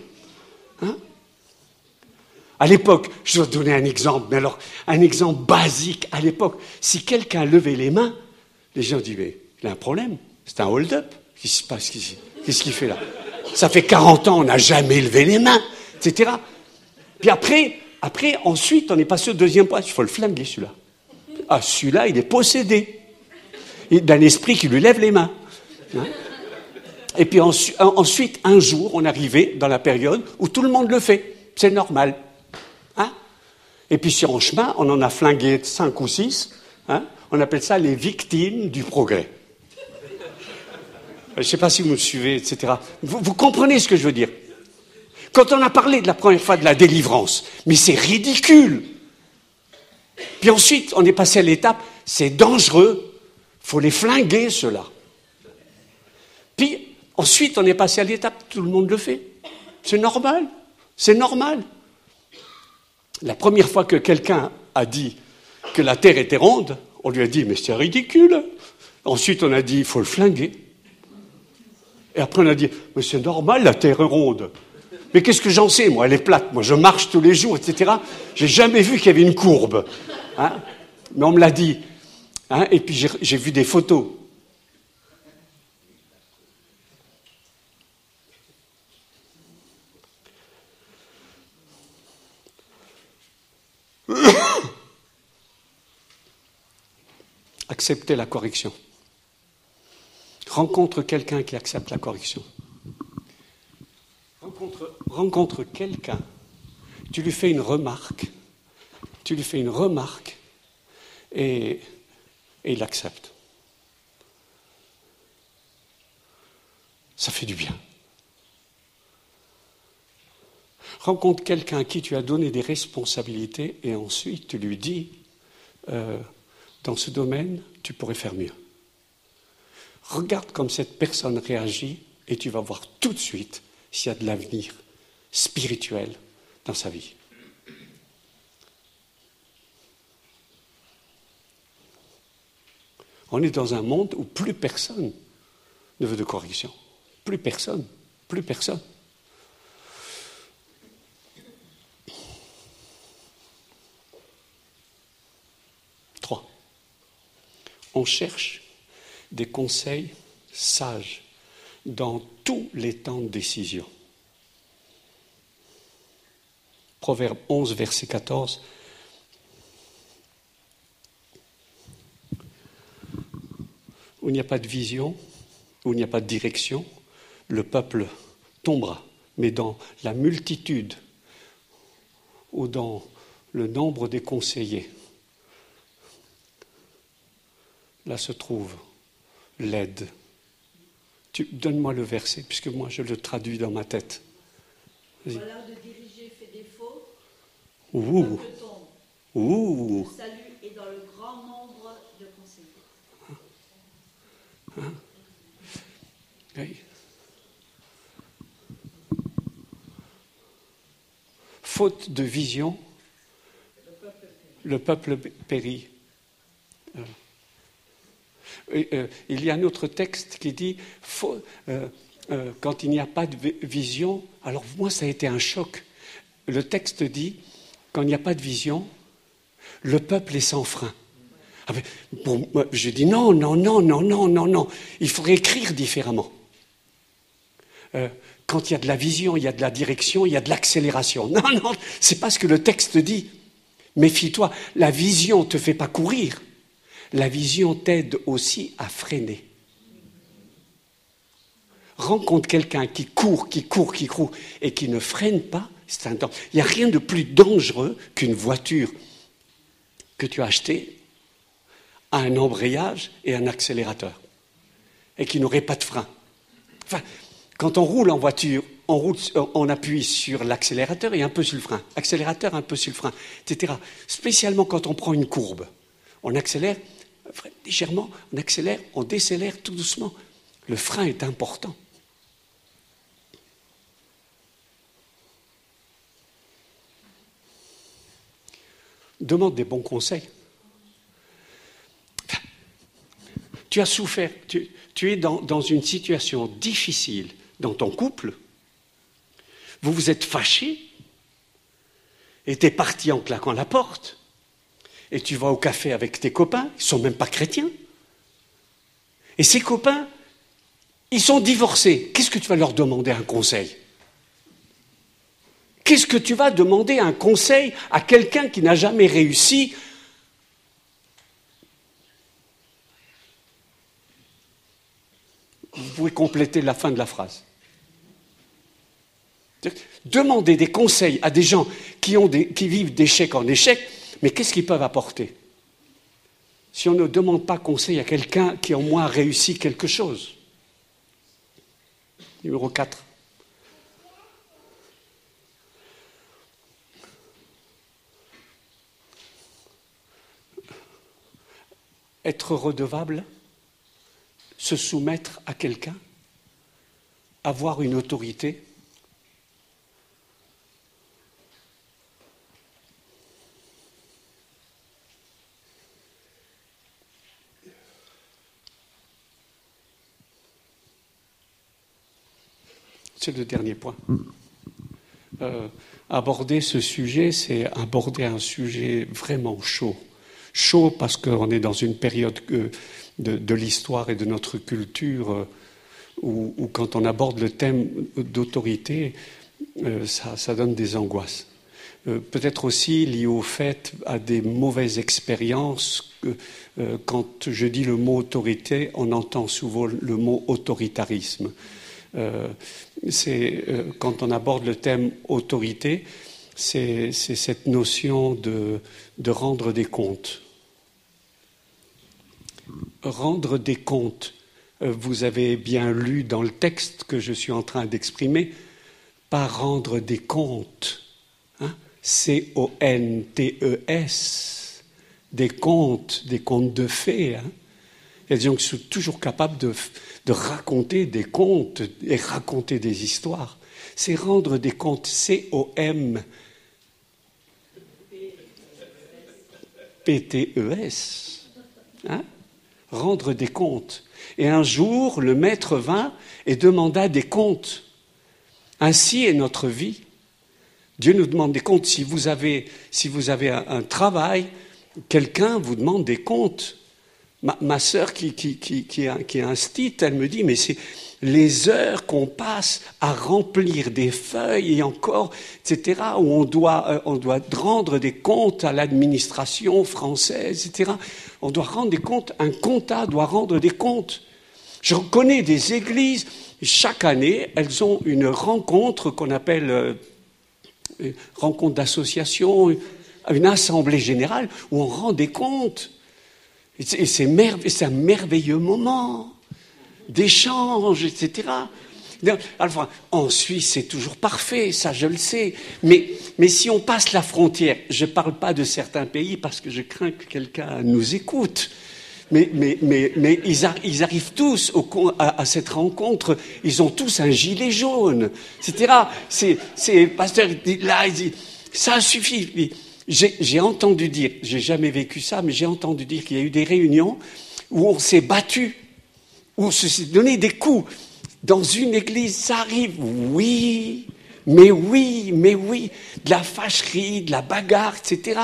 Hein ? À l'époque, je vais te donner un exemple, mais alors, un exemple basique. À l'époque, si quelqu'un levait les mains, les gens disaient, mais il a un problème, c'est un hold-up. Qu'est-ce qui se passe ici ? Qu'est-ce qu'il fait là ? Ça fait 40 ans, on n'a jamais levé les mains, etc. Puis après, ensuite, on est passé au deuxième point. Il faut le flinguer, celui-là. Ah, celui-là, il est possédé d'un esprit qui lui lève les mains. Hein ? Et puis ensuite, un jour, on arrivait dans la période où tout le monde le fait. C'est normal. Hein ? Et puis sur en chemin, on en a flingué 5 ou 6. Hein ? On appelle ça les victimes du progrès. Je ne sais pas si vous me suivez, etc. Vous comprenez ce que je veux dire ? Quand on a parlé de la première fois de la délivrance, mais c'est ridicule. Puis ensuite, on est passé à l'étape, c'est dangereux, il faut les flinguer, ceux-là. Puis ensuite, on est passé à l'étape, tout le monde le fait. C'est normal, c'est normal. La première fois que quelqu'un a dit que la Terre était ronde, on lui a dit, mais c'est ridicule. Ensuite, on a dit, il faut le flinguer. Et après on a dit, mais c'est normal, la Terre est ronde. Mais qu'est-ce que j'en sais, moi, elle est plate. Moi, je marche tous les jours, etc. J'ai jamais vu qu'il y avait une courbe. Hein, mais on me l'a dit. Hein, et puis j'ai vu des photos. Accepter la correction. Rencontre quelqu'un qui accepte la correction. Rencontre quelqu'un, tu lui fais une remarque, et il accepte. Ça fait du bien. Rencontre quelqu'un à qui tu as donné des responsabilités et ensuite tu lui dis, dans ce domaine, tu pourrais faire mieux. Regarde comme cette personne réagit et tu vas voir tout de suite s'il y a de l'avenir spirituel dans sa vie. On est dans un monde où plus personne ne veut de correction. Plus personne. 3. On cherche des conseils sages dans tous les temps de décision. Proverbe 11, verset 14. Où il n'y a pas de vision, où il n'y a pas de direction, le peuple tombera. Mais dans la multitude ou dans le nombre des conseillers, là se trouve l'aide. Donne-moi le verset, puisque moi je le traduis dans ma tête. Vas-y. Voilà de diriger fait défaut. Ouh. Le peuple tombe. Ouh. Le salut est dans le grand nombre de conseillers. Hein? Oui. Faute de vision, le peuple périt. Il y a un autre texte qui dit quand il n'y a pas de vision, alors moi ça a été un choc. Le texte dit quand il n'y a pas de vision, le peuple est sans frein. Ah ben, bon, moi, je dis non, il faudrait écrire différemment. Quand il y a de la vision, il y a de la direction, il y a de l'accélération. Non, c'est pas ce que le texte dit. Méfie-toi, la vision ne te fait pas courir. La vision t'aide aussi à freiner. Rencontre quelqu'un qui court, et qui ne freine pas, c'est un danger. Il n'y a rien de plus dangereux qu'une voiture que tu as achetée à un embrayage et un accélérateur, et qui n'aurait pas de frein. Enfin, quand on roule en voiture, on appuie sur l'accélérateur et un peu sur le frein. Accélérateur, un peu sur le frein, etc. Spécialement quand on prend une courbe. On accélère légèrement, on accélère, on décélère tout doucement. Le frein est important. Demande des bons conseils. Tu as souffert, tu es dans une situation difficile dans ton couple, vous vous êtes fâchés, et tu es parti en claquant la porte, et tu vas au café avec tes copains, ils ne sont même pas chrétiens, et ces copains, ils sont divorcés. Qu'est-ce que tu vas leur demander un conseil ? Qu'est-ce que tu vas demander un conseil à quelqu'un qui n'a jamais réussi ? Vous pouvez compléter la fin de la phrase. Demander des conseils à des gens qui vivent d'échec en échec, mais qu'est-ce qu'ils peuvent apporter ? Si on ne demande pas conseil à quelqu'un qui au moins a réussi quelque chose. Numéro 4. Être redevable, se soumettre à quelqu'un, avoir une autorité. c'est le dernier point. Aborder ce sujet, c'est aborder un sujet vraiment chaud. Chaud parce qu'on est dans une période de l'histoire et de notre culture où quand on aborde le thème d'autorité, ça donne des angoisses. Peut-être aussi lié au fait à des mauvaises expériences. Quand je dis le mot autorité, on entend souvent le mot autoritarisme. Quand on aborde le thème autorité, c'est cette notion de rendre des comptes. Rendre des comptes, vous avez bien lu dans le texte que je suis en train d'exprimer, pas rendre des comptes, hein, C-O-N-T-E-S, des contes de fées. Hein. Il y a des gens qui sont toujours capables de raconter des contes et raconter des histoires. C'est rendre des comptes, C-O-M-P-T-E-S. Hein? Rendre des comptes. Et un jour, le maître vint et demanda des comptes. Ainsi est notre vie. Dieu nous demande des comptes. Si vous avez un travail, quelqu'un vous demande des comptes. Ma sœur qui est instite, elle me dit, mais c'est les heures qu'on passe à remplir des feuilles et encore, etc., où on doit rendre des comptes à l'administration française, etc. On doit rendre des comptes, un comptable doit rendre des comptes. Je connais des églises, chaque année, elles ont une rencontre qu'on appelle rencontre d'association, une assemblée générale où on rend des comptes. Et c'est un merveilleux moment d'échange, etc. Alors, en Suisse, c'est toujours parfait, ça je le sais. Mais si on passe la frontière, je ne parle pas de certains pays parce que je crains que quelqu'un nous écoute. Mais ils arrivent tous à cette rencontre, ils ont tous un gilet jaune, etc. C'est le pasteur là, il dit, ça suffit. J'ai entendu dire, j'ai jamais vécu ça, mais j'ai entendu dire qu'il y a eu des réunions où on s'est battu, où on s'est donné des coups. Dans une église, ça arrive, oui, de la fâcherie, de la bagarre, etc.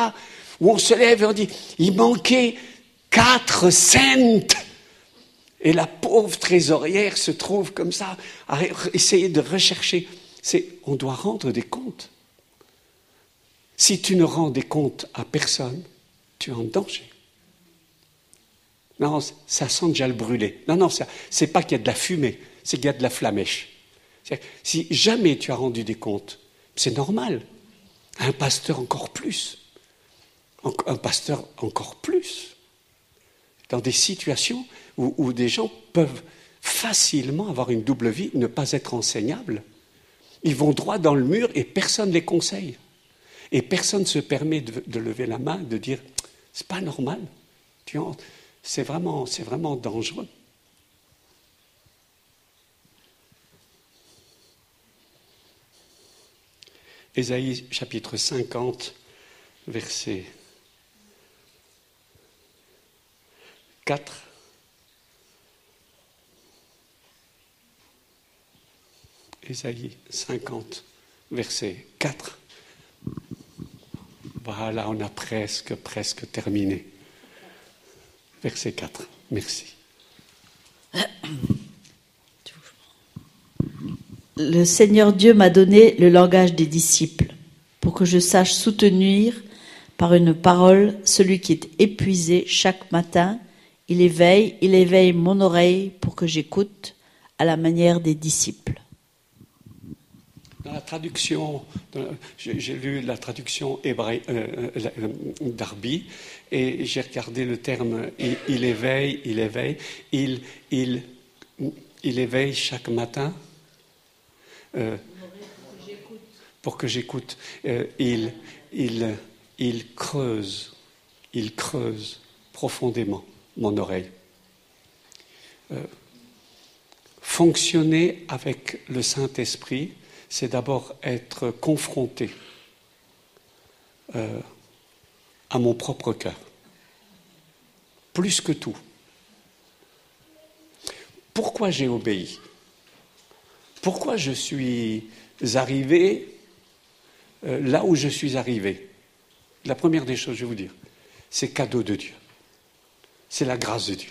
Où on se lève et on dit, il manquait 4 cents. Et la pauvre trésorière se trouve comme ça, à essayer de rechercher. On doit rendre des comptes. Si tu ne rends des comptes à personne, tu es en danger. Non, ça sent déjà le brûlé. Non, c'est pas qu'il y a de la fumée, c'est qu'il y a de la flamèche. Si jamais tu as rendu des comptes, c'est normal. Un pasteur encore plus. Un pasteur encore plus. Dans des situations où des gens peuvent facilement avoir une double vie, ne pas être enseignables. Ils vont droit dans le mur et personne ne les conseille. Et personne ne se permet de lever la main, de dire « c'est pas normal, c'est vraiment dangereux ». Ésaïe chapitre 50, verset 4. Ésaïe 50, verset 4. Voilà, on a presque terminé. Verset 4. Merci. Le Seigneur Dieu m'a donné le langage des disciples, pour que je sache soutenir par une parole celui qui est épuisé chaque matin. Il éveille mon oreille pour que j'écoute à la manière des disciples. Dans la traduction, j'ai lu la traduction d'Arby et j'ai regardé le terme il éveille chaque matin pour que j'écoute. Il creuse profondément mon oreille. Fonctionner avec le Saint-Esprit, c'est d'abord être confronté à mon propre cœur. Plus que tout. Pourquoi j'ai obéi ? pourquoi je suis arrivé là où je suis arrivé. La première des choses, je vais vous dire, c'est cadeau de Dieu. C'est la grâce de Dieu.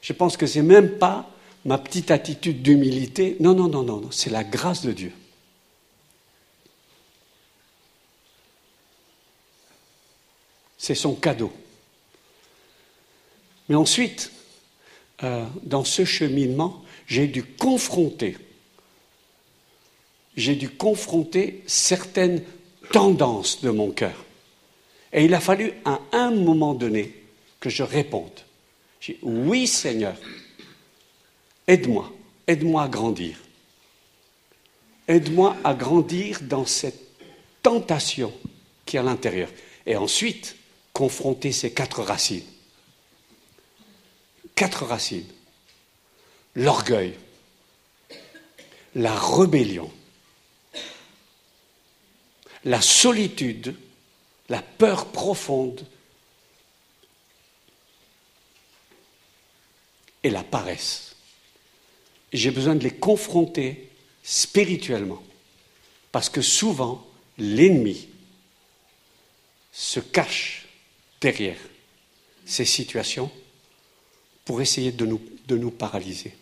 Je pense que ce n'est même pas ma petite attitude d'humilité. Non, non, non, non, non, c'est la grâce de Dieu. C'est son cadeau. Mais ensuite, dans ce cheminement, j'ai dû confronter certaines tendances de mon cœur. Et il a fallu à un moment donné que je réponde. J'ai dit, oui Seigneur, aide-moi à grandir. Aide-moi à grandir dans cette tentation qui est à l'intérieur. Et ensuite, confronter ces 4 racines. 4 racines. L'orgueil, la rébellion, la solitude, la peur profonde et la paresse. J'ai besoin de les confronter spirituellement parce que souvent l'ennemi se cache derrière ces situations pour essayer de nous paralyser.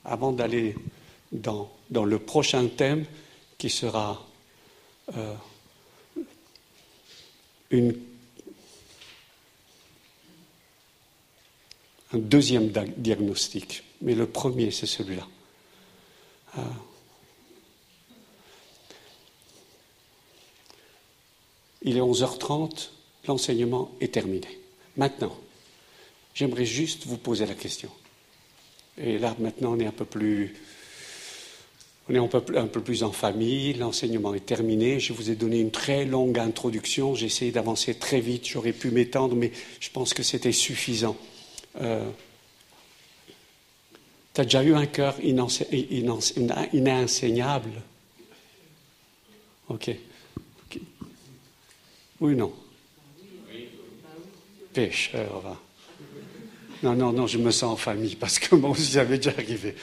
Avant d'aller dans le prochain thème qui sera un deuxième diagnostic, mais le premier c'est celui-là. Il est 11h30, l'enseignement est terminé. Maintenant, j'aimerais juste vous poser la question. Et là, maintenant, on est un peu plus en famille, l'enseignement est terminé, je vous ai donné une très longue introduction, j'ai essayé d'avancer très vite, j'aurais pu m'étendre, mais je pense que c'était suffisant. Tu as déjà eu un cœur inenseignable? Ok. Oui ou non? Pécheur, va. Non, je me sens en famille, parce que moi aussi, ça m'est déjà arrivé.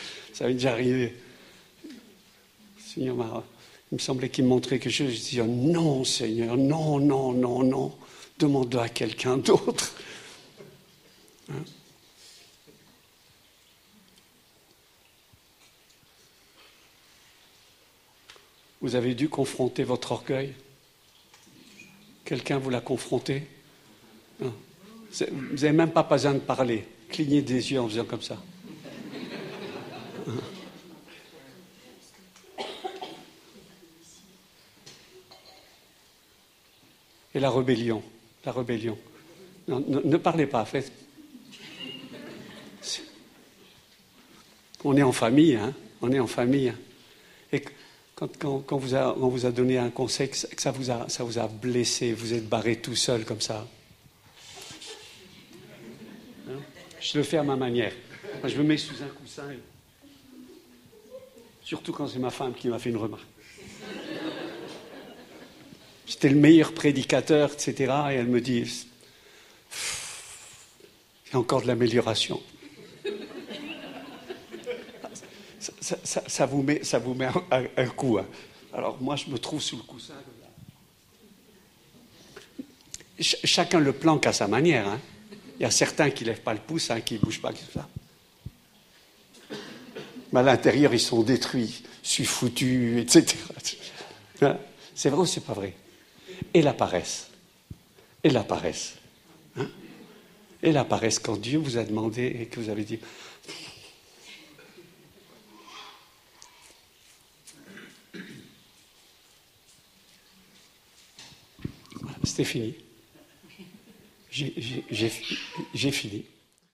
Seigneur, il me semblait qu'il me montrait quelque chose. Je disais, oh, non, Seigneur, non, demande-le à quelqu'un d'autre. Hein? Vous avez dû confronter votre orgueil? Quelqu'un vous l'a confronté? Non. Vous n'avez même pas besoin de parler. Clignez des yeux en faisant comme ça. Et la rébellion. Non, ne parlez pas, faites. On est en famille, hein. On est en famille. Et quand on vous a donné un conseil, que ça vous a blessé, vous êtes barré tout seul comme ça. Hein? Je le fais à ma manière. Je me mets sous un coussin. Surtout quand c'est ma femme qui m'a fait une remarque. J'étais le meilleur prédicateur, etc. Et elle me dit, il y a encore de l'amélioration. Ça vous met un coup. Hein. Alors moi, je me trouve sous le coussin. Chacun le planque à sa manière. Hein. Il y a certains qui ne lèvent pas le pouce, hein, qui ne bougent pas comme ça. Mais à l'intérieur, ils sont détruits. Je suis foutu, etc. C'est vrai ou c'est pas vrai? Et la paresse. Hein? Et la paresse, quand Dieu vous a demandé et que vous avez dit... Voilà, c'était fini. J'ai fini.